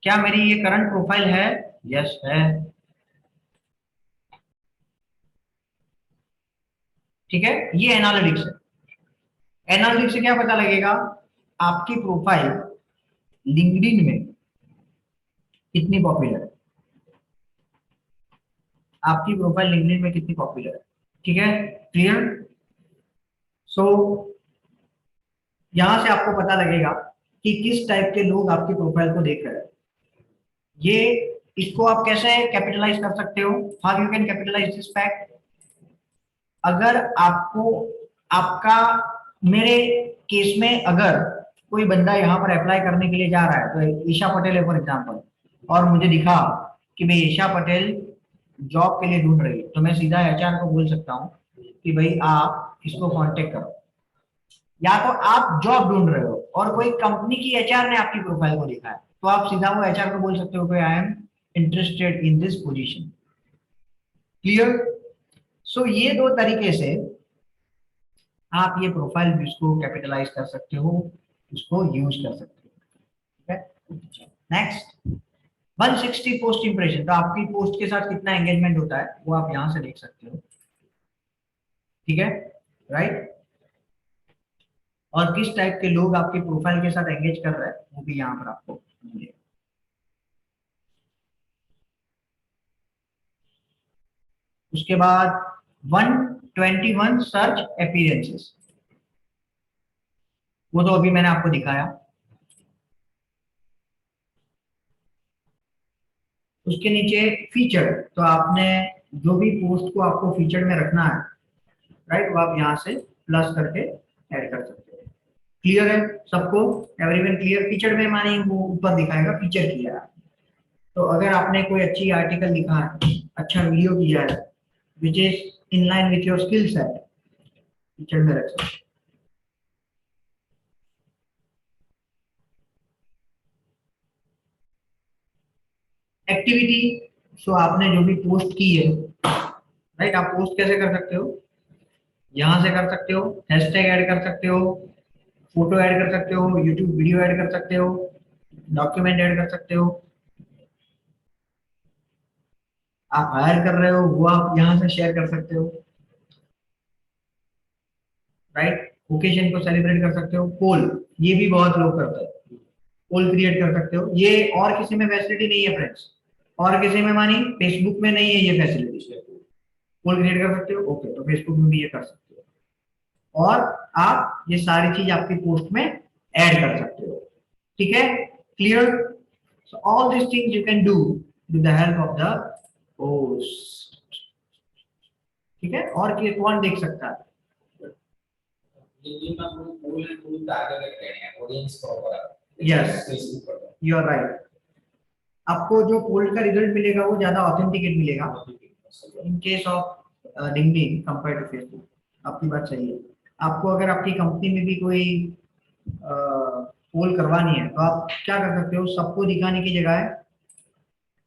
क्या मेरी ये करंट प्रोफाइल है, यस है, ठीक है। ये एनालिटिक्स है, एनालिटिक्स से क्या पता लगेगा, आपकी प्रोफाइल लिंक्डइन में कितनी पॉपुलर है, आपकी प्रोफाइल लिंक्डइन में कितनी पॉपुलर है, ठीक है, क्लियर। सो यहां से आपको पता लगेगा कि किस टाइप के लोग आपकी प्रोफाइल को देख रहे हैं। ये इसको आप कैसे कैपिटलाइज कर सकते हो, how you can capitalize this fact. अगर आपको आपका, मेरे केस में अगर कोई बंदा यहाँ पर अप्लाई करने के लिए जा रहा है, तो ईशा पटेल है फॉर एग्जाम्पल, और मुझे दिखा कि भाई ईशा पटेल जॉब के लिए ढूंढ रही है, तो मैं सीधा एचआर को बोल सकता हूँ कि भाई आप इसको कांटेक्ट करो। या तो आप जॉब ढूंढ रहे हो और कोई कंपनी की एचआर ने आपकी प्रोफाइल को देखा है, तो आप सीधा वो एचआर को बोल सकते हो कि I am interested in this position, clear. So ये दो तरीके से आप ये प्रोफाइल इसको कैपिटलाइज कर सकते हो, उसको यूज कर सकते हो, ठीक है। नेक्स्ट 160 पोस्ट इंप्रेशन, तो आपकी पोस्ट के साथ कितना एंगेजमेंट होता है वो आप यहां से देख सकते हो, ठीक है, राइट। और किस टाइप के लोग आपके प्रोफाइल के साथ एंगेज कर रहे हैं वो भी यहाँ पर आपको मिलेगा। उसके बाद 121 सर्च अपीयरेंसेस, वो तो अभी मैंने आपको दिखाया। उसके नीचे फीचर, तो आपने जो भी पोस्ट को आपको फीचर में रखना है, राइट, वो आप यहाँ से प्लस करके ऐड कर सकते हो, क्लियर है सबको, एवरीवन क्लियर। फीचर में माने वो ऊपर दिखाएगा फीचर किया है, तो अगर आपने कोई अच्छी आर्टिकल लिखा है, अच्छा वीडियो किया है which is in line with your skill set, feature में रख सकते हो। एक्टिविटी, सो आपने जो भी पोस्ट की है, राइट, आप पोस्ट कैसे कर सकते हो, यहां से कर सकते हो, हैशटैग ऐड कर सकते हो, फोटो ऐड कर सकते हो, यूट्यूब वीडियो ऐड कर सकते हो, डॉक्यूमेंट ऐड कर सकते हो, आप हायर कर रहे हो वो आप यहां से शेयर कर सकते हो, राइट। ओकेजन को सेलिब्रेट कर सकते हो, पोल, ये भी बहुत लोग करते हैं, पोल क्रिएट कर सकते हो, ये और किसी में फैसिलिटी नहीं है फ्रेंड्स, और किसी में मानी फेसबुक में नहीं है ये फैसिलिटी, पोल क्रिएट कर सकते हो, ओके, तो फेसबुक में भी ये कर सकते हो, और आप ये सारी चीज आपकी पोस्ट में ऐड कर सकते हो, ठीक है, clear? So all this things you can do with the help of the post. ठीक है, और कौन देख सकता है?
ये मैं पूल टूल टारगेट कर रहे हैं ऑडियंस प्रॉपर।
यस,
फेसबुक पर
यू आर राइट। आपको जो पोल का रिजल्ट मिलेगा वो ज्यादा ऑथेंटिकेट मिलेगा in case of LinkedIn compare to Facebook. आपकी बात सही है। आपको अगर आपकी कंपनी में भी कोई पोल करवानी है तो आप क्या कर सकते हो, सबको दिखाने की जगह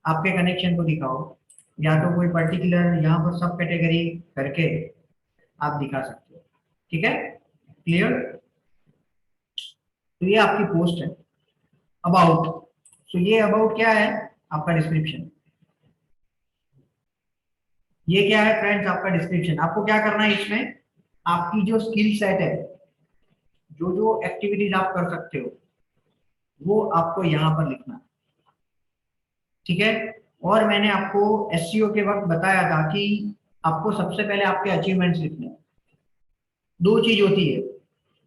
आपके कनेक्शन को दिखाओ, या तो कोई पर्टिकुलर यहाँ पर सब कैटेगरी करके आप दिखा सकते हो। ठीक है, क्लियर? तो ये आपकी पोस्ट है। अबाउट, तो ये अबाउट क्या है? आपका डिस्क्रिप्शन। ये क्या है फ्रेंड्स? आपका डिस्क्रिप्शन। आपको क्या करना है इसमें, आपकी जो स्किल सेट है, जो जो एक्टिविटीज आप कर सकते हो, वो आपको यहाँ पर लिखना है। ठीक है, और मैंने आपको एसईओ के वक्त बताया था कि आपको सबसे पहले आपके अचीवमेंट्स लिखने हैं। दो चीज होती है,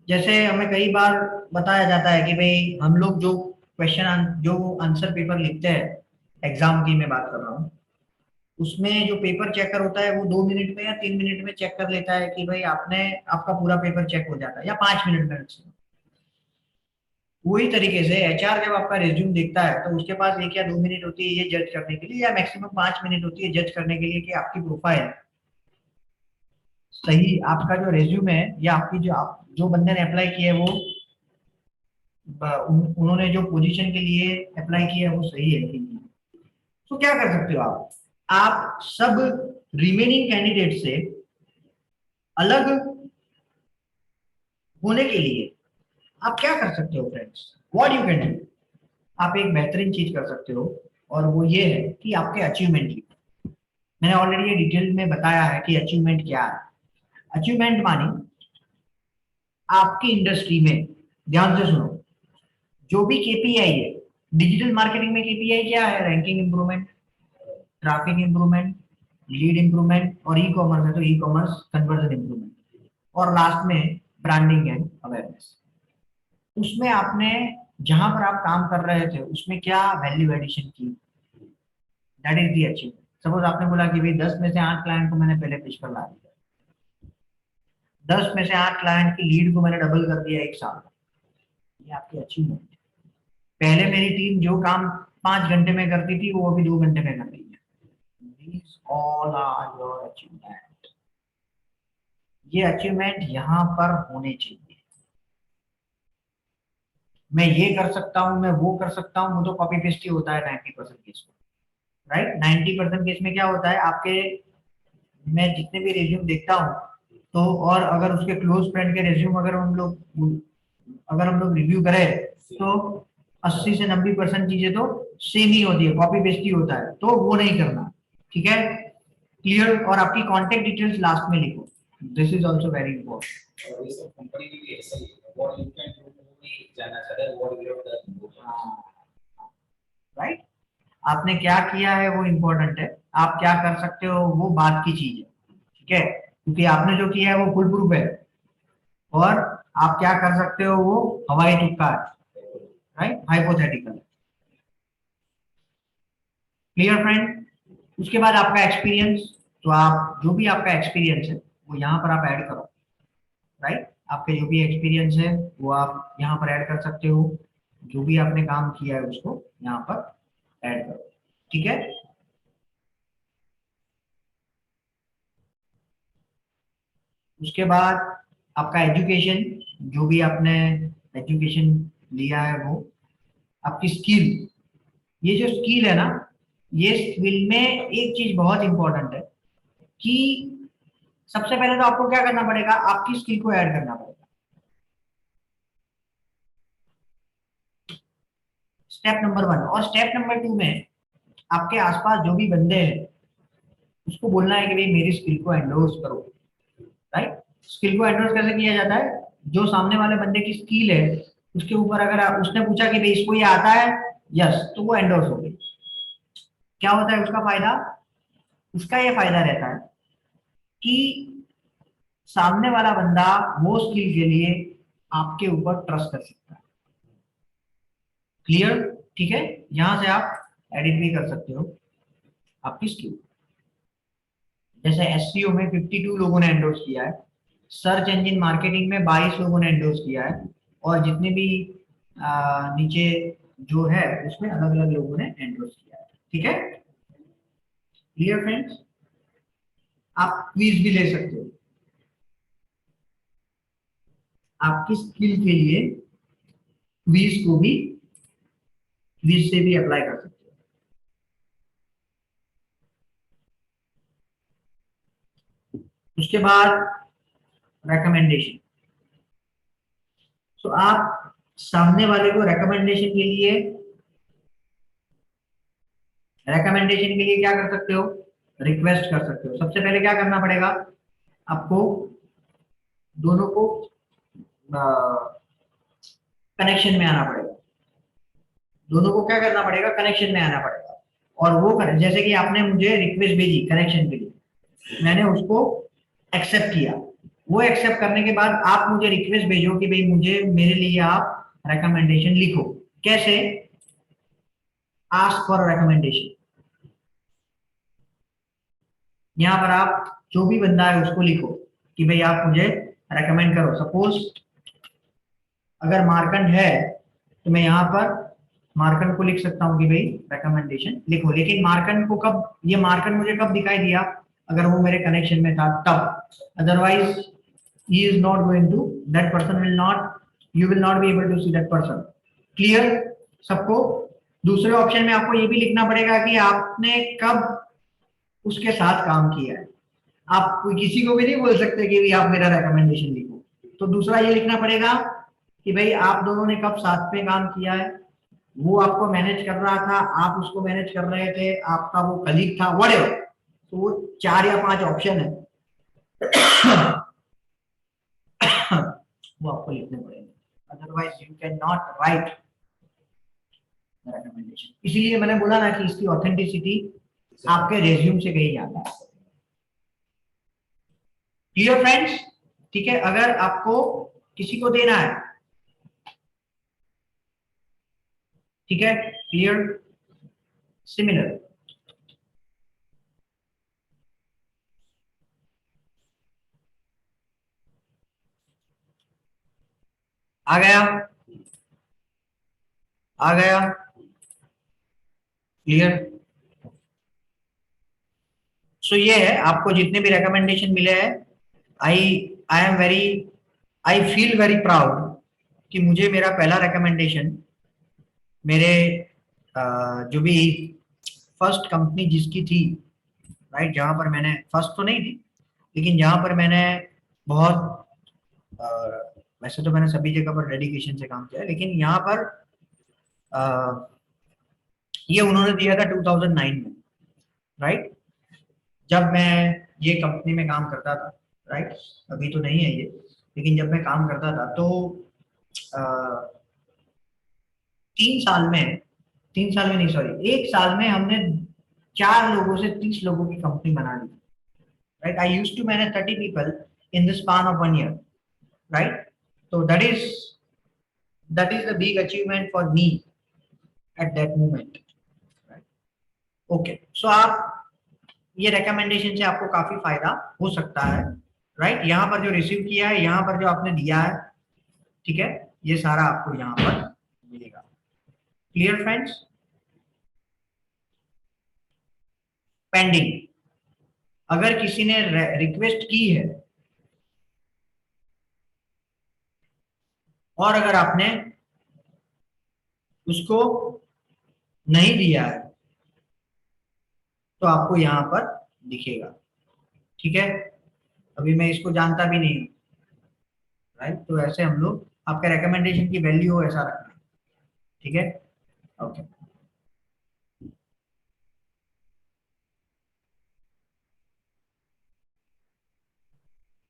जैसे हमें कई बार बताया जाता है कि भाई हम लोग जो क्वेश्चन जो आंसर पेपर लिखते हैं, एग्जाम की मैं बात कर रहा हूँ, उसमें जो पेपर चेकर होता है वो 2 मिनट में या 3 मिनट में चेक कर लेता है कि भाई आपने, आपका पूरा पेपर चेक हो जाता है, या 5 मिनट में। वही तरीके से एचआर जब आपका रिज्यूम देखता है तो उसके पास 1 या 2 मिनट होती है ये जज करने के लिए, या मैक्सिमम 5 मिनट होती है जज करने के लिए कि आपकी प्रोफाइल सही, आपका जो रिज्यूम है या आपकी जो जो बंदे ने अप्लाई किया है वो उन्होंने जो पोजीशन के लिए अप्लाई किया है वो सही है कि नहीं। तो क्या कर सकते हो आप सब रिमेनिंग कैंडिडेट से अलग होने के लिए आप क्या कर सकते हो friends? What you can do, आप एक बेहतरीन चीज कर सकते हो, और वो ये है कि आपके अचीवमेंट लिखो। मैंने ऑलरेडी ये डिटेल में बताया है कि अचीवमेंट क्या है। अचीवमेंट मानी आपकी इंडस्ट्री में, ध्यान से सुनो, जो भी केपीआई है, डिजिटल मार्केटिंग में केपीआई क्या है? Ranking improvement, traffic improvement, lead improvement, और ई कॉमर्स है तो ई कॉमर्स कन्वर्जन इंप्रूवमेंट, और लास्ट में ब्रांडिंग एंड अवेयरनेस। उसमें आपने जहां पर आप काम कर रहे थे उसमें क्या वैल्यू एडिशन की, that is the achievement. Suppose आपने बोला कि भाई 10 में से 8 क्लाइंट को मैंने पहले पिच कर ला दिया, 10 में से 8 क्लाइंट की लीड को मैंने डबल कर दिया 1 साल में, ये आपकी अचीवमेंट है। पहले मेरी टीम जो काम 5 घंटे में करती थी वो अभी 2 घंटे में कर रही है। These all are your achievement। ये अचीवमेंट यहाँ पर होने चाहिए। मैं ये कर सकता हूँ, मैं वो कर सकता हूँ, वो तो कॉपी पेस्ट ही होता है 90% केस में, राइट? 90% केस में क्या होता है आपके, मैं जितने भी रिज्यूम देखता हूँ तो, और अगर उसके क्लोज फ्रेंड के रिज्यूम अगर हम लोग रिव्यू करें तो 80 से 90% चीजें तो सेम ही होती है, कॉपी पेस्ट ही होता है, तो वो नहीं करना। ठीक है, क्लियर? और आपकी कॉन्टेक्ट डिटेल्स लास्ट में लिखो, this is also very important.
और ये सब कंपनी में भी ऐसा ही है। व्हाट यू कैन डू भी जाना चाहता है, what you have done,
right? आपने क्या किया है वो इंपॉर्टेंट है, आप क्या कर सकते हो वो बात की चीज है। ठीक है, क्योंकि आपने जो किया है वो फुल प्रूफ है, और आप क्या कर सकते हो वो हवाई तुक्का है, राइट? हाइपोथेटिकल। Clear friend? उसके बाद आपका एक्सपीरियंस, तो आप जो भी आपका एक्सपीरियंस है वो यहाँ पर आप ऐड करो, राइट? आपके जो भी एक्सपीरियंस है वो आप यहाँ पर ऐड कर सकते हो, जो भी आपने काम किया है उसको यहाँ पर ऐड करो। ठीक है, उसके बाद आपका एजुकेशन, जो भी आपने एजुकेशन लिया है वो, आपकी स्किल, ये जो स्किल है ना, ये स्किल में एक चीज बहुत इंपॉर्टेंट है कि सबसे पहले तो आपको क्या करना पड़ेगा, आपकी स्किल को ऐड करना पड़ेगा। Step number 1। और स्टेप नंबर 2 में आपके आसपास जो भी बंदे हैं उसको बोलना है कि भाई मेरी स्किल को एंडोर्स करो, राइट? स्किल को एंडोर्स कैसे किया जाता है? जो सामने वाले बंदे की स्किल है उसके ऊपर अगर उसने पूछा कि भाई इसको ये आता है, यस, तो वो एंडोर्स हो गई। क्या होता है उसका फायदा? उसका ये फायदा रहता है कि सामने वाला बंदा वो स्किल के लिए आपके ऊपर ट्रस्ट कर सकता है। क्लियर? ठीक है, यहां से आप एडिट भी कर सकते हो आपकी स्किल। जैसे एसईओ में 52 लोगों ने एंडोर्स किया है, सर्च इंजन मार्केटिंग में 22 लोगों ने एंडोर्स किया है, और जितने भी नीचे जो है उसमें अलग अलग लोगों ने एंडोर्स किया है। ठीक है, क्लियर फ्रेंड्स? आप क्विज भी ले सकते हो, आपकी स्किल के लिए क्विज को भी, क्विज से भी अप्लाई कर सकते हो। उसके बाद रिकमेंडेशन। तो आप सामने वाले को रिकमेंडेशन के लिए क्या कर सकते हो? रिक्वेस्ट कर सकते हो। सबसे पहले क्या करना पड़ेगा आपको? दोनों को कनेक्शन में आना पड़ेगा। दोनों को क्या करना पड़ेगा? कनेक्शन में आना पड़ेगा। और वो जैसे कि आपने मुझे रिक्वेस्ट भेजी कनेक्शन के लिए, मैंने उसको एक्सेप्ट किया। वो एक्सेप्ट करने के बाद आप मुझे रिक्वेस्ट भेजो कि भाई मुझे, मेरे लिए आप रिकमेंडेशन लिखो। कैसे? Ask for recommendation. यहाँ पर आप जो भी बंदा है उसको लिखो कि भाई आप मुझे रेकमेंड करो। सपोज अगर मार्कंड है तो मैं यहाँ पर मार्कंड को लिख सकता हूँ कि भाई रिकमेंडेशन लिखो। लेकिन मार्कंड को कब, ये मार्कंड मुझे कब दिखाई दिया? अगर वो मेरे कनेक्शन में था तब। Otherwise he is not going to, that person will not, you will not be able to see that person. Clear सबको? दूसरे ऑप्शन में आपको ये भी लिखना पड़ेगा कि आपने कब उसके साथ काम किया है। आप किसी को भी नहीं बोल सकते कि भी आप मेरा रिकमेंडेशन लिखो। तो दूसरा ये लिखना पड़ेगा कि भाई आप दोनों ने कब साथ में काम किया है, वो आपको मैनेज कर रहा था, आप उसको मैनेज कर रहे थे, आपका वो कलीग था, व्हाटएवर। तो वो 4 या 5 ऑप्शन है वो आपको लिखने पड़ेंगे। Otherwise you can not right recommendation. इसलिए मैंने बोला ना कि इसकी ऑथेंटिसिटी आपके रेज्यूम से कहीं जाता है। Clear friends? ठीक है, अगर आपको किसी को देना है, ठीक है, क्लियर? सिमिलर आ गया? आ गया? क्लियर? सो ये है, आपको जितने भी रिकमेंडेशन मिले हैं, I I am very, I feel very proud कि मुझे मेरा पहला रिकमेंडेशन मेरे जो भी फर्स्ट कंपनी जिसकी थी, राइट, जहां पर मैंने, फर्स्ट तो नहीं थी लेकिन जहां पर मैंने बहुत वैसे तो मैंने सभी जगह पर डेडिकेशन से काम किया है, लेकिन यहाँ पर ये उन्होंने दिया था 2009 में, राइट, जब मैं ये कंपनी में काम करता था, राइट। अभी तो नहीं है ये, लेकिन जब मैं काम करता था तो 3 साल में, 3 साल में नहीं, सॉरी, 1 साल में हमने 4 लोगों से 30 लोगों की कंपनी बना ली, right. I used to manage 30 people in the span of 1 year, right. तो that is the big achievement for me at that moment, right? Okay, so आप ये रिकमेंडेशन से आपको काफी फायदा हो सकता है, राइट। यहाँ पर जो रिसीव किया है, यहाँ पर जो आपने दिया है, ठीक है, ये सारा आपको यहाँ पर मिलेगा। Clear friends? पेंडिंग, अगर किसी ने रिक्वेस्ट की है और अगर आपने उसको नहीं दिया है तो आपको यहाँ पर दिखेगा, ठीक है। अभी मैं इसको जानता भी नहीं हूँ, राइट। तो ऐसे हम लोग आपके रिकमेंडेशन की वैल्यू हो ऐसा रखना, ठीक है, ओके।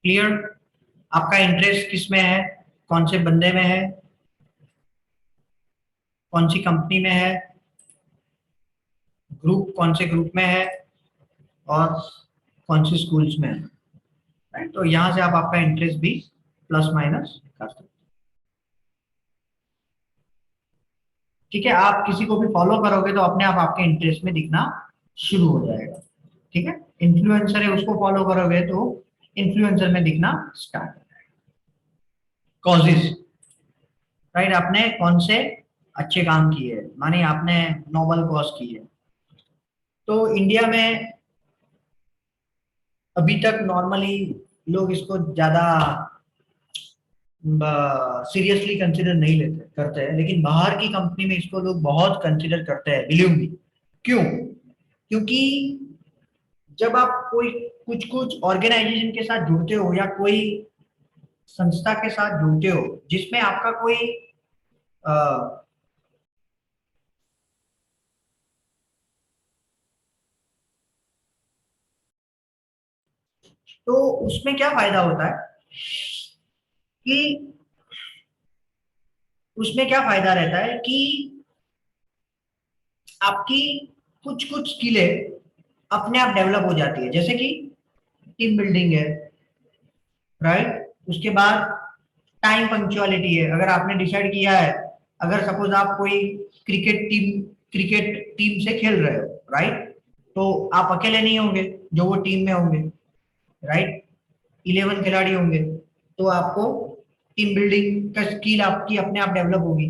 क्लियर? आपका इंटरेस्ट किस में है, कौन से बंदे में है, कौन सी कंपनी में है, ग्रुप कौन से ग्रुप में है, और कौन सी स्कूल्स में है, राइट। तो यहाँ से आप आपका इंटरेस्ट भी प्लस माइनस कर सकते हैं। ठीक है, आप किसी को भी फॉलो करोगे तो अपने आप आपके इंटरेस्ट में दिखना शुरू हो जाएगा। ठीक है, इन्फ्लुएंसर है उसको फॉलो करोगे तो इन्फ्लुएंसर में दिखना स्टार्ट हो जाएगा। कॉजेज, राइट, आपने कौन से अच्छे काम किए, माने आपने नोबल कॉज की है। तो इंडिया में अभी तक नॉर्मली लोग इसको ज्यादा सीरियसली कंसिडर नहीं लेते करते हैं, लेकिन बाहर की कंपनी में इसको लोग बहुत कंसिडर करते हैं, बिलीव मी। क्यों? क्योंकि जब आप कोई कुछ कुछ ऑर्गेनाइजेशन के साथ जुड़ते हो या कोई संस्था के साथ जुड़ते हो जिसमें आपका कोई अ, तो उसमें क्या फायदा होता है कि उसमें क्या फायदा रहता है कि आपकी कुछ कुछ स्किलें अपने आप डेवलप हो जाती है, जैसे कि टीम बिल्डिंग है, राइट। उसके बाद टाइम पंक्चुअलिटी है। अगर आपने डिसाइड किया है, अगर सपोज आप कोई क्रिकेट टीम से खेल रहे हो, राइट, तो आप अकेले नहीं होंगे, जो वो टीम में होंगे, राइट, 11 खिलाड़ी होंगे, तो आपको टीम बिल्डिंग का स्किल आपकी अपने आप डेवलप होगी।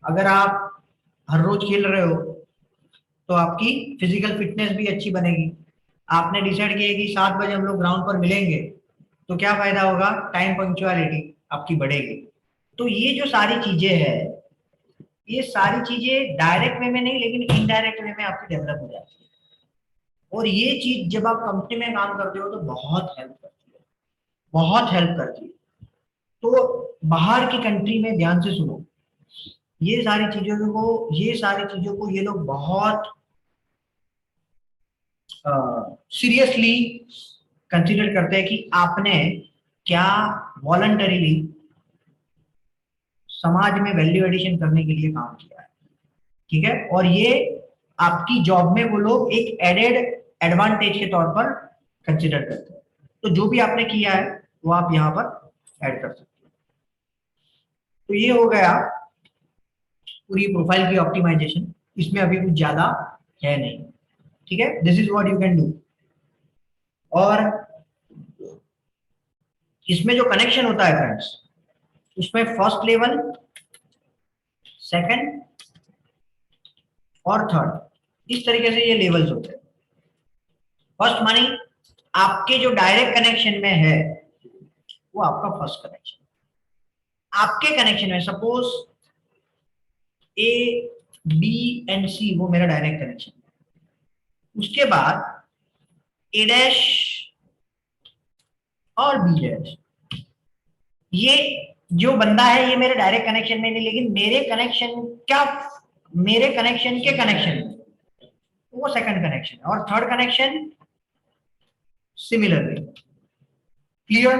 अगर आप हर रोज खेल रहे हो तो आपकी फिजिकल फिटनेस भी अच्छी बनेगी। आपने डिसाइड किया कि 7 बजे हम लोग ग्राउंड पर मिलेंगे, तो क्या फायदा होगा, टाइम पंक्चुअलिटी आपकी बढ़ेगी। तो ये जो सारी चीजें हैं, ये सारी चीजें डायरेक्ट वे में नहीं लेकिन इनडायरेक्ट वे में आपकी डेवलप हो जाती है। और ये चीज जब आप कंपनी में काम करते हो तो बहुत हेल्प करती है, बहुत हेल्प करती है। तो बाहर की कंट्री में ध्यान से सुनो, ये सारी चीजों को ये लोग बहुत सीरियसली कंसिडर करते हैं कि आपने क्या वॉलंटरीली समाज में वैल्यू एडिशन करने के लिए काम किया है। ठीक है, और ये आपकी जॉब में वो लोग एक एडेड एडवांटेज के तौर पर कंसिडर करते हैं। तो जो भी आपने किया है वो आप यहाँ पर ऐड कर सकते हो। तो ये हो गया पूरी प्रोफाइल की ऑप्टिमाइजेशन। इसमें अभी कुछ ज्यादा है नहीं। ठीक है, this is what you can do. और इसमें जो कनेक्शन होता है फ्रेंड्स, उसमें फर्स्ट लेवल, सेकंड और थर्ड, इस तरीके से ये लेवल्स होते हैं। फर्स्ट मानी आपके जो डायरेक्ट कनेक्शन में है वो आपका फर्स्ट कनेक्शन। आपके कनेक्शन में सपोज ए बी एंड सी वो मेरा डायरेक्ट कनेक्शन है। उसके बाद ए डैश और बी डैश, ये जो बंदा है ये मेरे डायरेक्ट कनेक्शन में नहीं, लेकिन मेरे कनेक्शन के कनेक्शन में वो सेकंड कनेक्शन है। और थर्ड कनेक्शन सिमिलरली। क्लियर?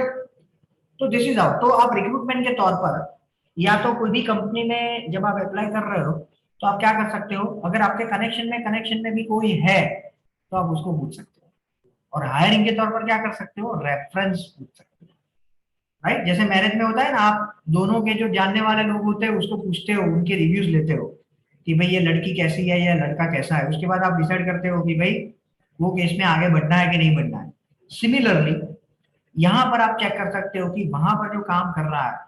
तो दिस इज आउट। तो आप रिक्रूटमेंट के तौर पर या तो कोई भी कंपनी में जब आप अप्लाई कर रहे हो तो आप क्या कर सकते हो, अगर आपके कनेक्शन में भी कोई है तो आप उसको पूछ सकते हो। और हायरिंग के तौर पर क्या कर सकते हो, रेफरेंस पूछ सकते हो, राइट। जैसे मैरिज में होता है ना, आप दोनों के जो जानने वाले लोग होते हैं उसको पूछते हो, उनके रिव्यूज लेते हो कि भाई ये लड़की कैसी है या लड़का कैसा है। उसके बाद आप डिसाइड करते हो कि भाई वो केस में आगे बढ़ना है कि नहीं बढ़ना है। सिमिलरली यहाँ पर आप चेक कर सकते हो कि वहां पर जो काम कर रहा है,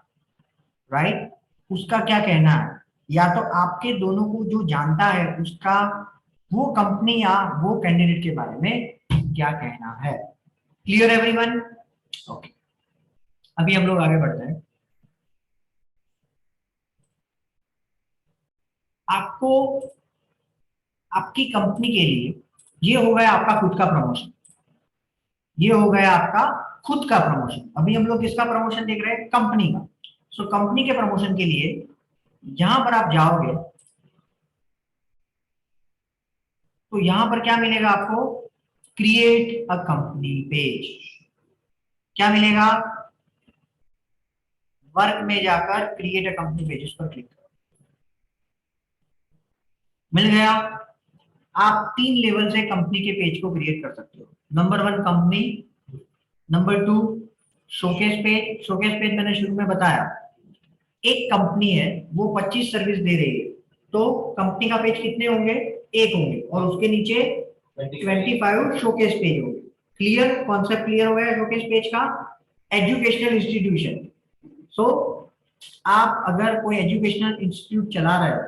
राइट, उसका क्या कहना है, या तो आपके दोनों को जो जानता है उसका वो कंपनी या वो कैंडिडेट के बारे में क्या कहना है। Clear everyone? ओके, अभी हम लोग आगे बढ़ते हैं। आपको आपकी कंपनी के लिए ये हो गया आपका खुद का प्रमोशन, ये हो गया आपका खुद का प्रमोशन। अभी हम लोग किसका प्रमोशन देख रहे हैं, कंपनी का। सो कंपनी के प्रमोशन के लिए यहां पर आप जाओगे तो यहां पर क्या मिलेगा आपको, क्रिएट अ कंपनी पेज। क्या मिलेगा, वर्क में जाकर क्रिएट अ कंपनी पेज, उस पर क्लिक करो, मिल गया। आप 3 लेवल से कंपनी के पेज को क्रिएट कर सकते हो। Number 1 company, number 2 showcase page. Showcase page मैंने शुरू में बताया, एक कंपनी है वो 25 सर्विस दे रही है, तो कंपनी का पेज कितने होंगे, एक होंगे, और उसके नीचे 25 शोकेस पेज होंगे। क्लियर, कॉन्सेप्ट क्लियर हो गया शोकेस पेज का। एजुकेशनल इंस्टीट्यूशन, सो आप अगर कोई एजुकेशनल इंस्टीट्यूट चला रहे हो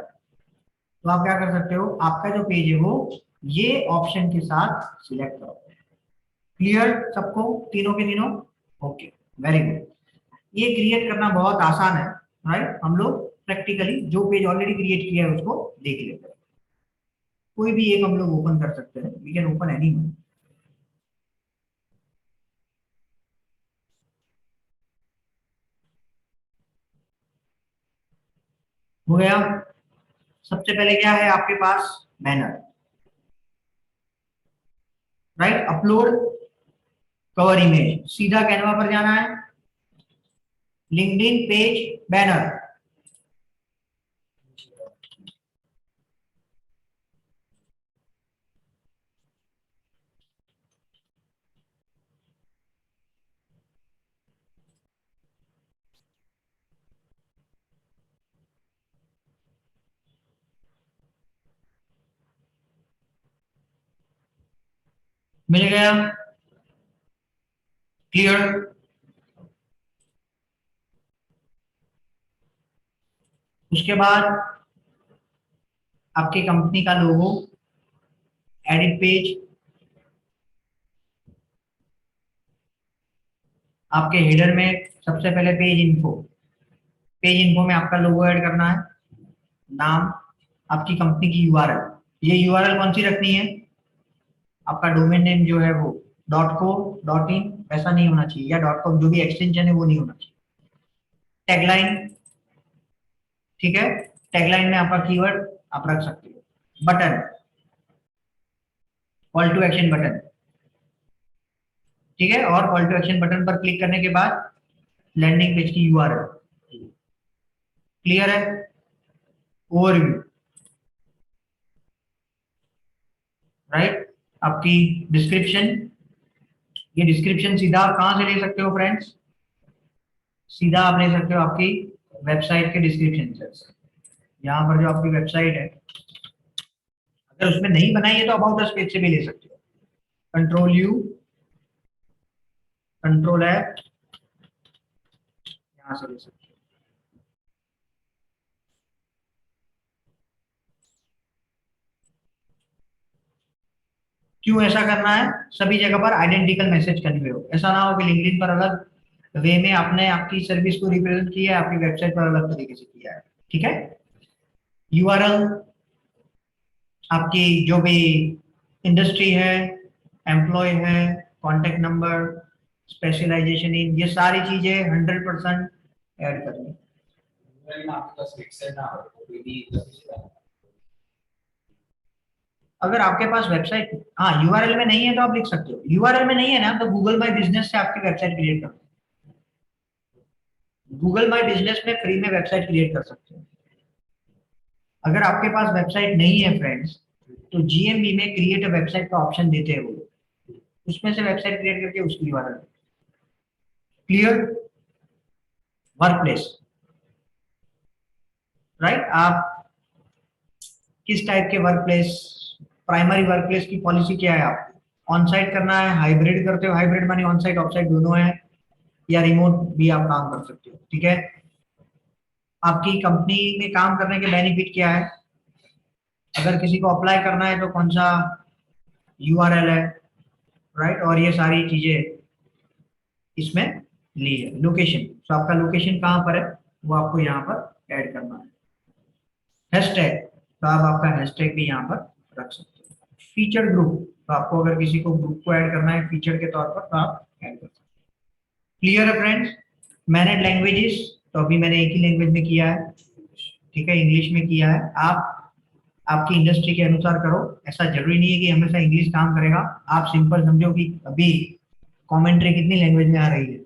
तो आप क्या कर सकते हो, आपका जो पेज है वो ये ऑप्शन के साथ सिलेक्ट करो। क्लियर सबको, तीनों के तीनों? Okay, very good. ये क्रिएट करना बहुत आसान है, राइट? हम लोग प्रैक्टिकली जो पेज ऑलरेडी क्रिएट किया है उसको देख लेते हैं। कोई भी एक हम लोग ओपन कर सकते हैं, we can open any one. हो गया। सबसे पहले क्या है आपके पास, banner, right? Upload cover image, सीधा कैनवा पर जाना है, लिंक्डइन पेज बैनर। मिल गया? क्लियर? उसके बाद आपकी कंपनी का लोगो, एडिट पेज, आपके हेडर में सबसे पहले पेज इन्फो। पेज इन्फो में आपका लोगो ऐड करना है, नाम, आपकी कंपनी की यूआरएल। ये यूआरएल कौन सी रखनी है, आपका डोमेन नेम जो है वो .co.in ऐसा नहीं होना चाहिए, या .com, जो भी एक्सटेंशन है वो नहीं होना चाहिए। टैगलाइन, ठीक है, टैगलाइन में आपका कीवर्ड आप रख सकते हो। Button, call to action button, ठीक है, और कॉल टू एक्शन बटन पर क्लिक करने के बाद लैंडिंग पेज की यूआरएल। क्लियर है? Overview, right? आपकी डिस्क्रिप्शन, ये डिस्क्रिप्शन सीधा आप कहां से ले सकते हो फ्रेंड्स, सीधा आप ले सकते हो आपकी वेबसाइट के डिस्क्रिप्शन से। यहाँ पर जो आपकी वेबसाइट है, अगर उसमें नहीं बनाई है तो अबाउट अस पेज से भी ले सकते हो। कंट्रोल यू, कंट्रोल एफ, यहाँ से ले सकते हो। क्यों ऐसा करना है, सभी जगह पर आइडेंटिकल मैसेज कन्वे हो। ऐसा ना हो कि लिंक्डइन पर अलग वे में आपने आपकी सर्विस को रिप्रेजेंट किया है, आपकी वेबसाइट पर अलग तरीके से किया है, ठीक है? यूआरएल, आपकी जो भी इंडस्ट्री है, एम्प्लॉय है, कॉन्टेक्ट नंबर, स्पेशलाइजेशन इन, ये सारी चीजें 100% ऐड करनी।
आपके पास वेबसाइट ना हो तो कोई भी
अगर आपके पास वेबसाइट, हाँ, यूआरएल में नहीं है तो आप लिख सकते हो। यूआरएल में नहीं है ना, तो गूगल माई बिजनेस से आपकी वेबसाइट क्रिएट कर, गूगल माई बिजनेस में फ्री में वेबसाइट क्रिएट कर सकते हो। अगर आपके पास वेबसाइट नहीं है फ्रेंड्स, तो जीएमबी में क्रिएट अ वेबसाइट का ऑप्शन देते हैं वो, उसमें से वेबसाइट क्रिएट करके उसकी URL. Clear? Work place, right? आप किस टाइप के work place, primary work place की पॉलिसी क्या है, आपको ऑन साइट करना है, हाइब्रिड करते हो, हाइब्रिड मानी ऑन साइट ऑफ साइट दोनों है, या रिमोट भी आप काम कर सकते हो, ठीक है? आपकी कंपनी में काम करने के बेनिफिट क्या है, अगर किसी को अप्लाई करना है तो कौन सा यूआरएल है, राइट? और ये सारी चीजें इसमें ली है। लोकेशन, तो आपका लोकेशन कहाँ पर है वो आपको यहाँ पर ऐड करना है। हैशटैग, तो आप आपका हैशटैग भी यहाँ पर रख सकते हो। फीचर ग्रुप, तो आपको अगर किसी को ग्रुप को ऐड करना है फीचर के तौर पर तो आप ऐड कर सकते हो। क्लियर है फ्रेंड्स? मैनेज लैंग्वेजेस, तो अभी मैंने एक ही लैंग्वेज में किया है, ठीक है, इंग्लिश में किया है। आप आपकी इंडस्ट्री के अनुसार करो, ऐसा जरूरी नहीं है कि हमेशा इंग्लिश काम करेगा। आप सिंपल समझो कि अभी कमेंट्री कितनी लैंग्वेज में आ रही है,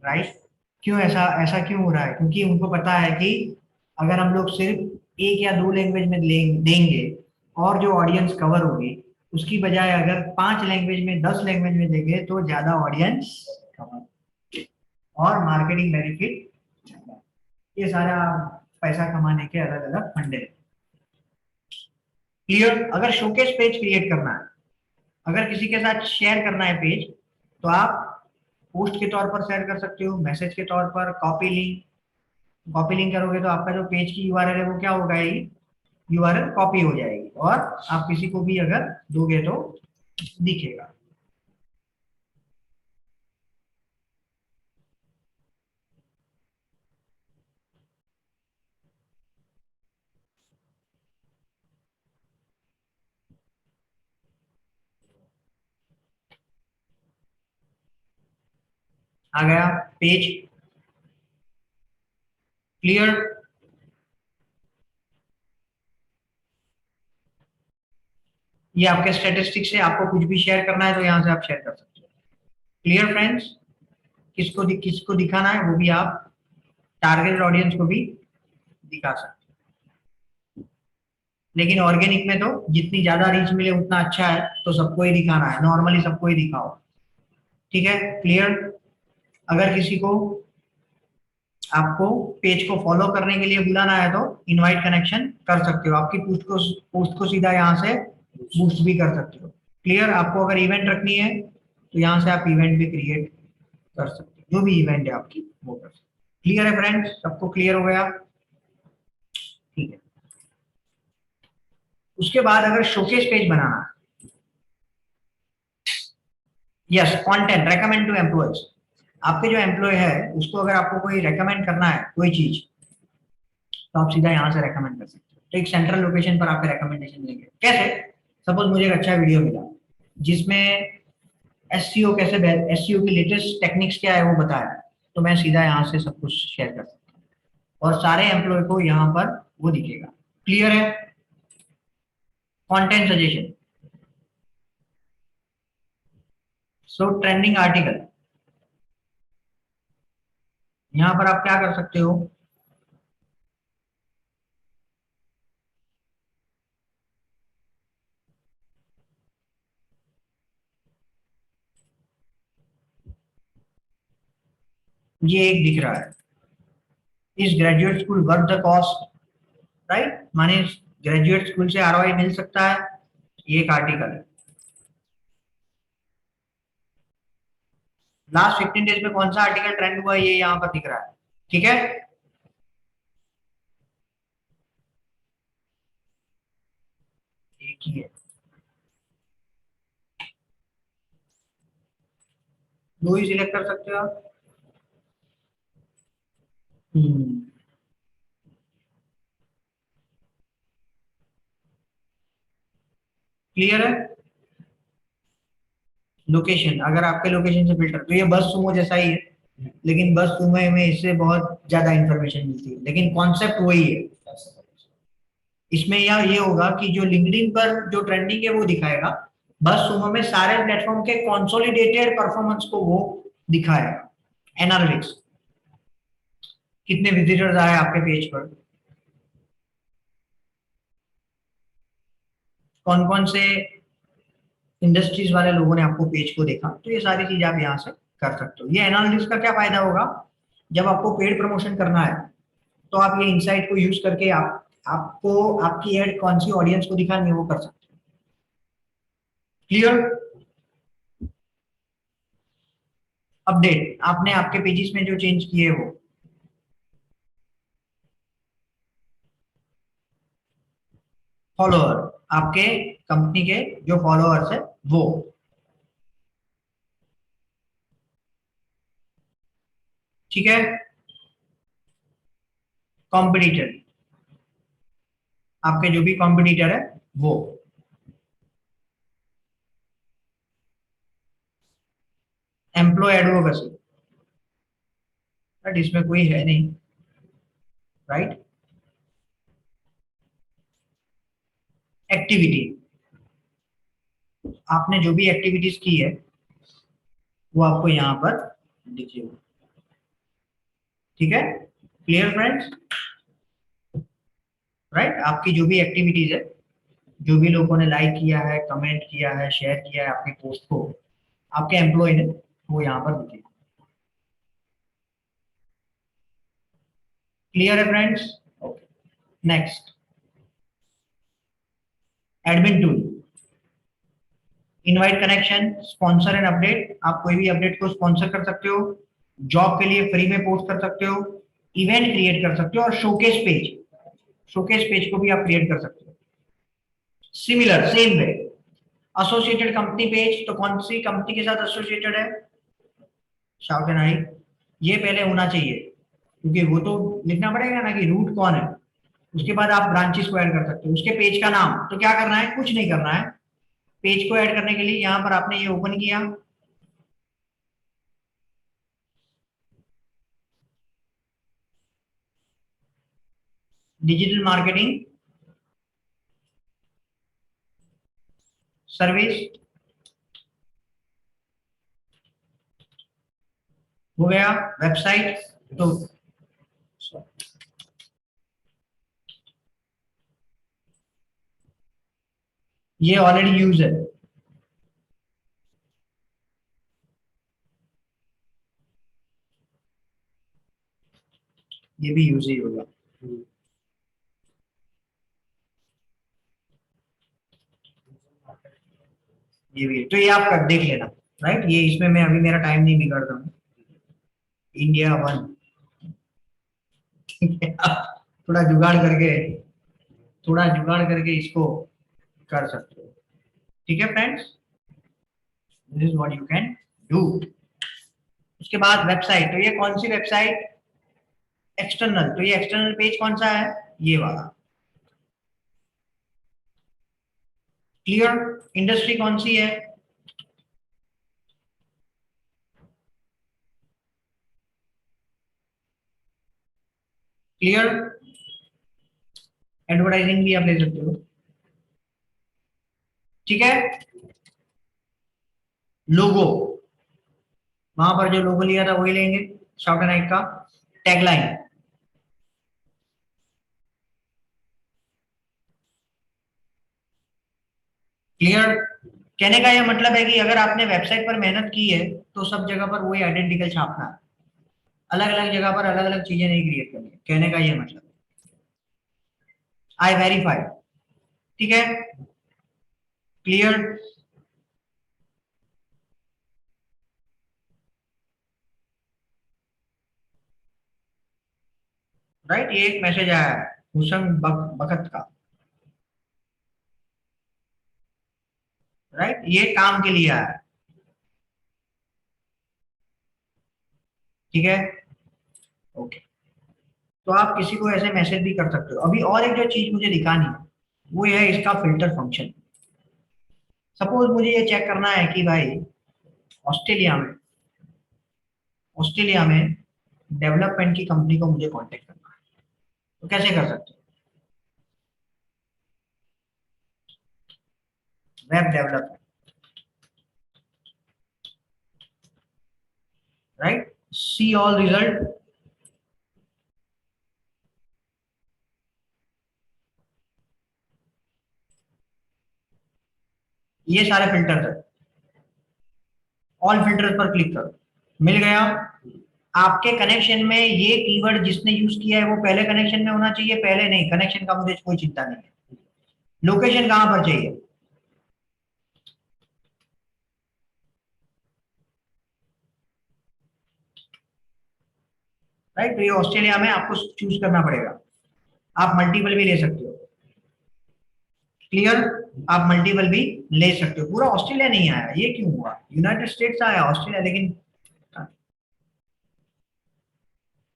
राइट? क्यों ऐसा ऐसा क्यों हो रहा है, क्योंकि उनको पता है कि अगर हम लोग सिर्फ एक या दो लैंग्वेज में देंगे और जो ऑडियंस कवर होगी उसकी बजाय अगर 5 लैंग्वेज में 10 लैंग्वेज में देंगे तो ज्यादा ऑडियंस कवर और मार्केटिंग बेनिफिट। ये सारा पैसा कमाने के अलग अलग फंडे। क्लियर। अगर शोकेस पेज क्रिएट करना है, अगर किसी के साथ शेयर करना है पेज, तो आप पोस्ट के तौर पर शेयर कर सकते हो, मैसेज के तौर पर, कॉपी लिंक करोगे तो आपका जो पेज की यूआरएल है वो क्या होगा, यूआरएल कॉपी हो जाएगी और आप किसी को भी अगर दोगे तो दिखेगा। आ गया पेज, क्लियर। ये आपके स्टेटिस्टिक्स है, आपको कुछ भी शेयर करना है तो यहाँ से आप शेयर कर सकते हो। क्लियर फ्रेंड्स, किसको दिखाना है वो भी आप टारगेट ऑडियंस को भी दिखा सकते हो। लेकिन ऑर्गेनिक में तो जितनी ज्यादा रीच मिले उतना अच्छा है, तो सबको ही दिखाना है, नॉर्मली सबको ही दिखाओ। ठीक है, क्लियर। अगर किसी को आपको पेज को फॉलो करने के लिए बुलाना है तो इनवाइट कनेक्शन कर सकते हो, आपकी पोस्ट को सीधा यहाँ से बूस्ट भी कर सकते हो। क्लियर। आपको अगर इवेंट रखनी है तो यहाँ से आप इवेंट भी क्रिएट कर सकते हो, जो भी इवेंट है आपकी वो कर सकते हो। क्लियर है फ्रेंड्स, सबको क्लियर हो गया? ठीक है। उसके बाद अगर शोकेस पेज बनाना है, yes, content recommend to employees. आपके जो एम्प्लॉय है उसको अगर आपको कोई रेकमेंड करना है कोई चीज, तो आप सीधा यहाँ से रेकमेंड कर सकते हो। तो एक सेंट्रल लोकेशन पर आपके रेकमेंडेशन देंगे। कैसे? सपोज मुझे एक अच्छा वीडियो मिला जिसमें एसईओ कैसे, एसईओ की लेटेस्ट टेक्निक्स क्या है वो बताया, तो मैं सीधा यहाँ से सब कुछ शेयर कर सकता हूँ और सारे एम्प्लॉय को यहाँ पर वो दिखेगा। क्लियर है? कंटेंट सजेशन, सो ट्रेंडिंग आर्टिकल, यहाँ पर आप क्या कर सकते हो, ये एक दिख रहा है, इस graduate school worth the cost, right, माने ग्रेजुएट स्कूल से आरओआई मिल सकता है, ये एक आर्टिकल है। लास्ट 15 डेज में कौन सा आर्टिकल ट्रेंड हुआ ये यहाँ पर दिख रहा है। ठीक है, एक ही है, दो ही सिलेक्ट कर सकते हो आप। क्लियर है? लोकेशन, अगर आपके लोकेशन से फिल्टर, तो ये बस सुमो जैसा ही है, लेकिन बस सुमो में इससे बहुत ज्यादा इंफॉर्मेशन मिलती है, लेकिन कॉन्सेप्ट वही है। इसमें ये होगा कि जो लिंक्डइन पर जो ट्रेंडिंग है वो दिखाएगा, बस सुमो में सारे प्लेटफॉर्म के कंसोलिडेटेड परफॉर्मेंस को वो दिखाएगा। एनालिटिक्स, कितने विजिटर्स आए आपके पेज पर, कौन कौन से इंडस्ट्रीज वाले लोगों ने आपको पेज को देखा, तो ये सारी चीज आप यहाँ से कर सकते हो। ये एनालिटिक्स का क्या फायदा होगा, जब आपको पेड प्रमोशन करना है तो आप ये इंसाइट को यूज करके आपको आपकी एड कौन सी ऑडियंस को दिखानी है वो कर सकते हो। क्लियर? अपडेट, आपने आपके पेजेस में जो चेंज किए वो, फॉलोअर, आपके कंपनी के जो फॉलोअर्स है वो, ठीक है। कॉम्पिटिटर, आपके जो भी कॉम्पिटिटर है वो, एम्प्लॉय एडवोकेसी, बट इसमें कोई है नहीं, राइट। एक्टिविटी, आपने जो भी एक्टिविटीज की है वो आपको यहाँ पर दिखेगा। ठीक है, क्लियर फ्रेंड्स, राइट। आपकी जो भी एक्टिविटीज है, जो भी लोगों ने लाइक किया है, कमेंट किया है, शेयर किया है आपकी पोस्ट को, आपके एम्प्लॉय ने, वो यहाँ पर दिखेगा। क्लियर है friends? Okay, next. Admin tool, invite connection, sponsor and update, आप कोई भी अपडेट को स्पॉन्सर कर सकते हो, जॉब के लिए फ्री में पोस्ट कर सकते हो, इवेंट क्रिएट कर सकते हो, और शोकेस पेज को भी आप क्रिएट कर सकते हो। Similar same way associated company page, तो कौन सी कंपनी के साथ एसोसिएटेड है, शाउट एंड आई, ये पहले होना चाहिए क्योंकि वो तो लिखना पड़ेगा ना कि रूट कौन है। उसके बाद आप ब्रांचेस को ऐड कर सकते हो, उसके पेज का नाम, तो क्या करना है, कुछ नहीं करना है। पेज को ऐड करने के लिए यहां पर आपने ये ओपन किया, डिजिटल मार्केटिंग सर्विस, हो गया वेबसाइट, तो ये ऑलरेडी यूज है, ये भी यूज ही होगा। ये भी, तो ये आप कर देख लेना, राइट, ये इसमें मैं अभी मेरा टाइम नहीं बिगाड़ता हूँ। इंडिया वन थोड़ा जुगाड़ करके, थोड़ा जुगाड़ करके इसको कर सकते हो। ठीक है friends, this is what you can do. उसके बाद वेबसाइट, तो ये कौन सी वेबसाइट, एक्सटर्नल, तो ये एक्सटर्नल पेज कौन सा है, ये वाला। क्लियर, इंडस्ट्री कौन सी है, क्लियर, एडवर्टाइजिंग भी आप ले सकते हो। ठीक है, लोगो, वहां पर जो लोगो लिया था वही लेंगे, शाउट एंड नाइट का। टैगलाइन, क्लियर, कहने का यह मतलब है कि अगर आपने वेबसाइट पर मेहनत की है तो सब जगह पर वही आइडेंटिकल छापना है, अलग अलग जगह पर अलग अलग चीजें नहीं क्रिएट करनी है, कहने का ये मतलब। आई वेरीफाई, ठीक है, क्लियर, राइट, ये एक मैसेज आया है हुसैन बखत का, राइट, ये काम के लिए आया है। ठीक है, ओके, तो आप किसी को ऐसे मैसेज भी कर सकते हो। अभी और एक जो चीज मुझे दिखानी है वो ये है इसका फिल्टर फंक्शन। सपोज मुझे ये चेक करना है कि भाई ऑस्ट्रेलिया में, ऑस्ट्रेलिया में डेवलपमेंट की कंपनी को मुझे कांटेक्ट करना है, तो कैसे कर सकते हो, web development, right, see all result, ये सारे फिल्टर है, ऑल फिल्टर पर क्लिक करो, मिल गया। आपके कनेक्शन में ये कीवर्ड जिसने यूज किया है वो पहले कनेक्शन में होना चाहिए, पहले नहीं, कनेक्शन का मुझे कोई चिंता नहीं है। लोकेशन कहां पर चाहिए, राइट, तो ये ऑस्ट्रेलिया में आपको चूज करना पड़ेगा, आप मल्टीपल भी ले सकते हो। क्लियर, आप मल्टीपल भी ले सकते हो। पूरा ऑस्ट्रेलिया नहीं आया, ये क्यों हुआ, यूनाइटेड स्टेट्स आया ऑस्ट्रेलिया, लेकिन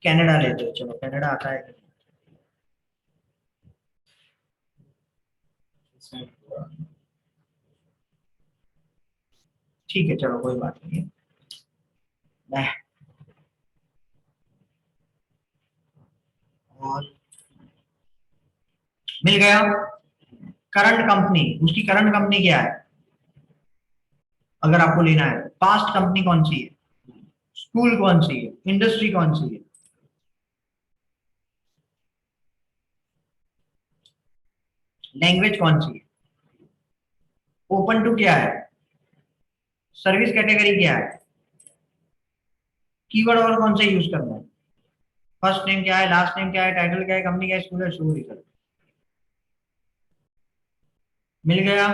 कनाडा लेते हो, चलो कनाडा आता है,
इसमें
ठीक है, चलो कोई बात नहीं है। और मिल गया, करंट कंपनी, उसकी करंट कंपनी क्या है अगर आपको लेना है, पास्ट कंपनी कौन सी है, स्कूल कौन सी है, इंडस्ट्री कौन सी है, लैंग्वेज कौन सी है, ओपन टू क्या है, सर्विस कैटेगरी क्या है, कीवर्ड और कौन सा यूज करना है, फर्स्ट नेम क्या है, लास्ट नेम क्या है, टाइटल क्या है, कंपनी क्या है, स्कूल है, शो रिजल्ट। मिल गया,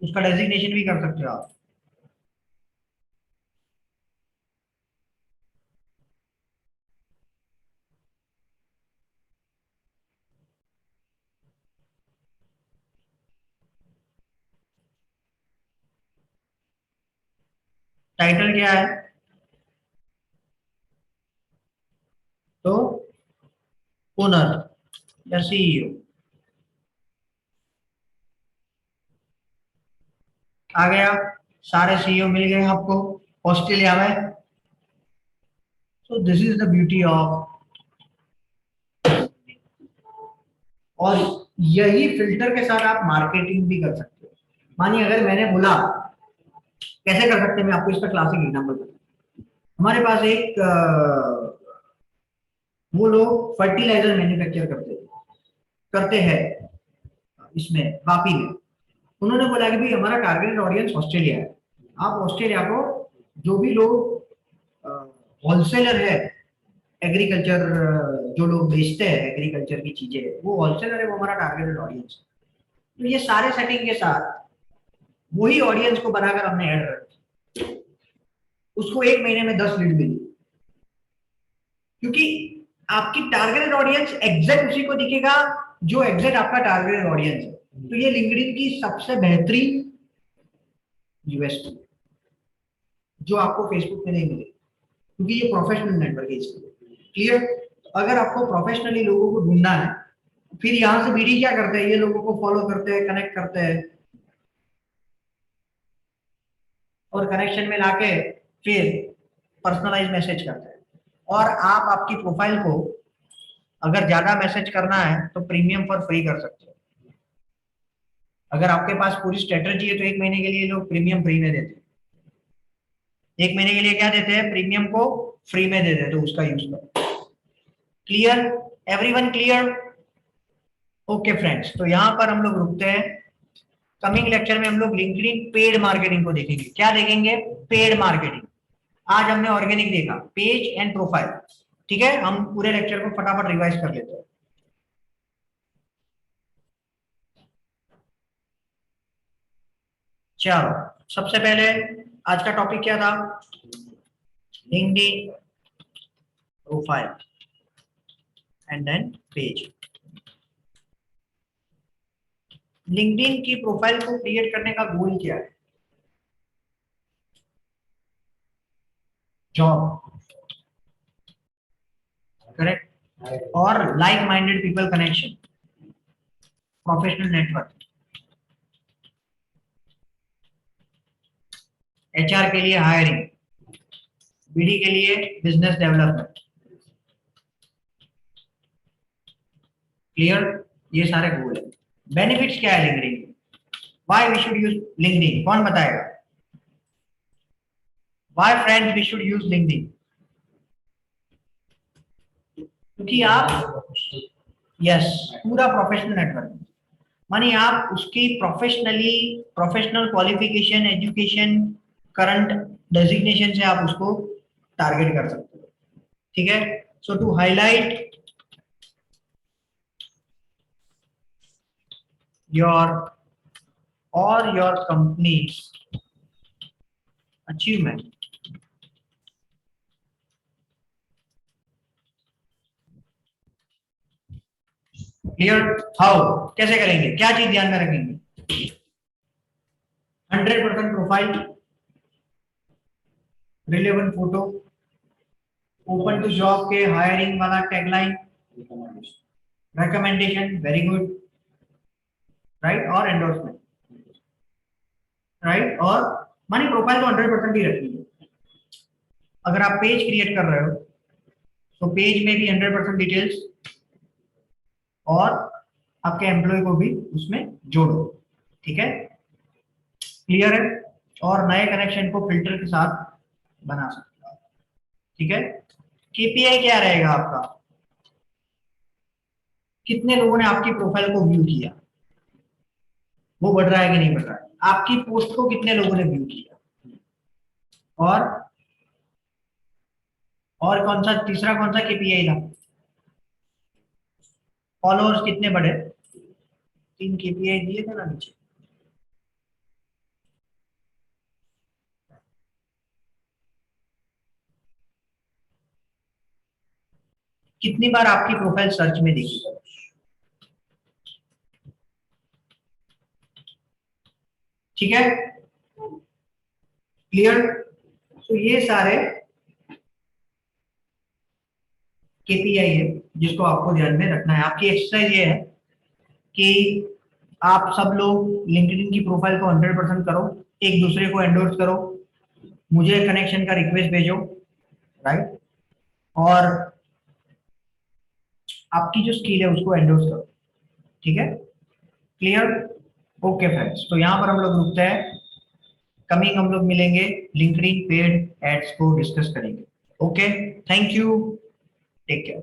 उसका डेजिग्नेशन भी कर सकते हो आप। टाइटल क्या है? तो ओनर या सीईओ। आ गया, सारे सीईओ मिल गए आपको ऑस्ट्रेलिया में। So this is the beauty of, और यही फिल्टर के साथ आप मार्केटिंग भी कर सकते हो। मानिए अगर मैंने बोला, कैसे कर सकते हैं, मैं आपको इसका क्लासिक एग्जांपल दूं। हमारे पास एक वो लोग फर्टिलाइजर मैन्युफैक्चर करते हैं इसमें वापी में। उन्होंने बोला कि भाई हमारा टारगेटेड ऑडियंस ऑस्ट्रेलिया है। आप ऑस्ट्रेलिया को जो भी लोग होलसेलर है, एग्रीकल्चर जो लोग बेचते हैं एग्रीकल्चर की चीजें, वो होलसेलर है, वो हमारा टारगेटेड ऑडियंस है। तो ये सारे सेटिंग के साथ वही ऑडियंस को बनाकर हमने ऐड रखा, उसको 1 महीने में 10 लीड मिली, क्योंकि आपकी टारगेटेड ऑडियंस एग्जैक्ट उसी को दिखेगा जो एग्जैक्ट आपका टारगेटेड ऑडियंस है। तो ये लिंक्डइन की सबसे बेहतरीन यूएसपी जो आपको फेसबुक में नहीं मिलेगी, क्योंकि ये प्रोफेशनल नेटवर्क है इसके। क्लियर? अगर आपको प्रोफेशनली लोगों को ढूंढना है, फिर यहां से बीडी क्या करते हैं, ये लोगों को फॉलो करते हैं, कनेक्ट करते हैं, और कनेक्शन में लाके फिर पर्सनलाइज मैसेज करते हैं। और आप आपकी प्रोफाइल को अगर ज्यादा मैसेज करना है तो प्रीमियम पर फ्री कर सकते हो। अगर आपके पास पूरी स्ट्रेटजी है तो 1 महीने के लिए लोग प्रीमियम फ्री में देते हैं। 1 महीने के लिए क्या देते हैं, प्रीमियम को फ्री में दे देते हैं, तो उसका यूज करो। Clear? Everyone clear? Okay friends, तो यहां पर हम लोग रुकते हैं। कमिंग लेक्चर में हम लोग लिंक्डइन पेड मार्केटिंग को देखेंगे। क्या देखेंगे? Paid marketing. आज हमने ऑर्गेनिक देखा, पेज एंड प्रोफाइल। ठीक है, हम पूरे लेक्चर को फटाफट रिवाइज कर लेते हैं। चलो, सबसे पहले आज का टॉपिक क्या था? LinkedIn profile and then page. LinkedIn की प्रोफाइल को क्रिएट करने का गोल क्या है? जॉब, करेक्ट, और like minded people connection, professional network, HR के लिए हायरिंग, बीडी के लिए बिजनेस डेवलपमेंट। क्लियर? ये सारे गोल है। बेनिफिट्स क्या है LinkedIn? Why we should use LinkedIn? कौन बताएगा? Why friends we should use LinkedIn? क्योंकि आप, यस, पूरा प्रोफेशनल नेटवर्क, मानिए आप उसकी professional qualification, education, current designation से आप उसको टारगेट कर सकते हो। ठीक है, so to highlight your or your company's achievement, clear? How, कैसे करेंगे, क्या चीज ध्यान में रखेंगे? 100% profile, relevant photo, open to job के हायरिंग वाला tagline, recommendation, very good, right, और एंडोर्समेंट, राइट। और मानी प्रोफाइल तो 100% ही रखनी है। अगर आप पेज क्रिएट कर रहे हो तो पेज में भी 100% डिटेल्स, और आपके एम्प्लॉय को भी उसमें जोड़ो। ठीक है, क्लियर है? और नए कनेक्शन को फिल्टर के साथ बना सकते हो। ठीक है, केपीआई क्या रहेगा आपका? कितने लोगों ने आपकी प्रोफाइल को व्यू किया, वो बढ़ रहा है कि नहीं बढ़ रहा है? आपकी पोस्ट को कितने लोगों ने व्यू किया? और कौन सा, तीसरा कौन सा केपीआई था? फॉलोअर्स कितने बढ़े? 3 केपीआई दिए थे ना नीचे। कितनी बार आपकी प्रोफाइल सर्च में देखी है? ठीक है, क्लियर। तो ये सारे केपीआई है जिसको आपको ध्यान में रखना है। आपकी एक्सरसाइज ये है कि आप सब लोग लिंक्डइन की प्रोफाइल को 100% करो, एक दूसरे को एंडोर्स करो, मुझे कनेक्शन का रिक्वेस्ट भेजो, राइट, और आपकी जो स्किल है उसको एंडोर्स करो। ठीक है, क्लियर। ओके फ्रेंड्स, तो यहाँ पर हम लोग रुकते हैं। कमिंग हम लोग मिलेंगे, लिंक्डइन पेड एड्स को डिस्कस करेंगे। Okay, thank you, take care.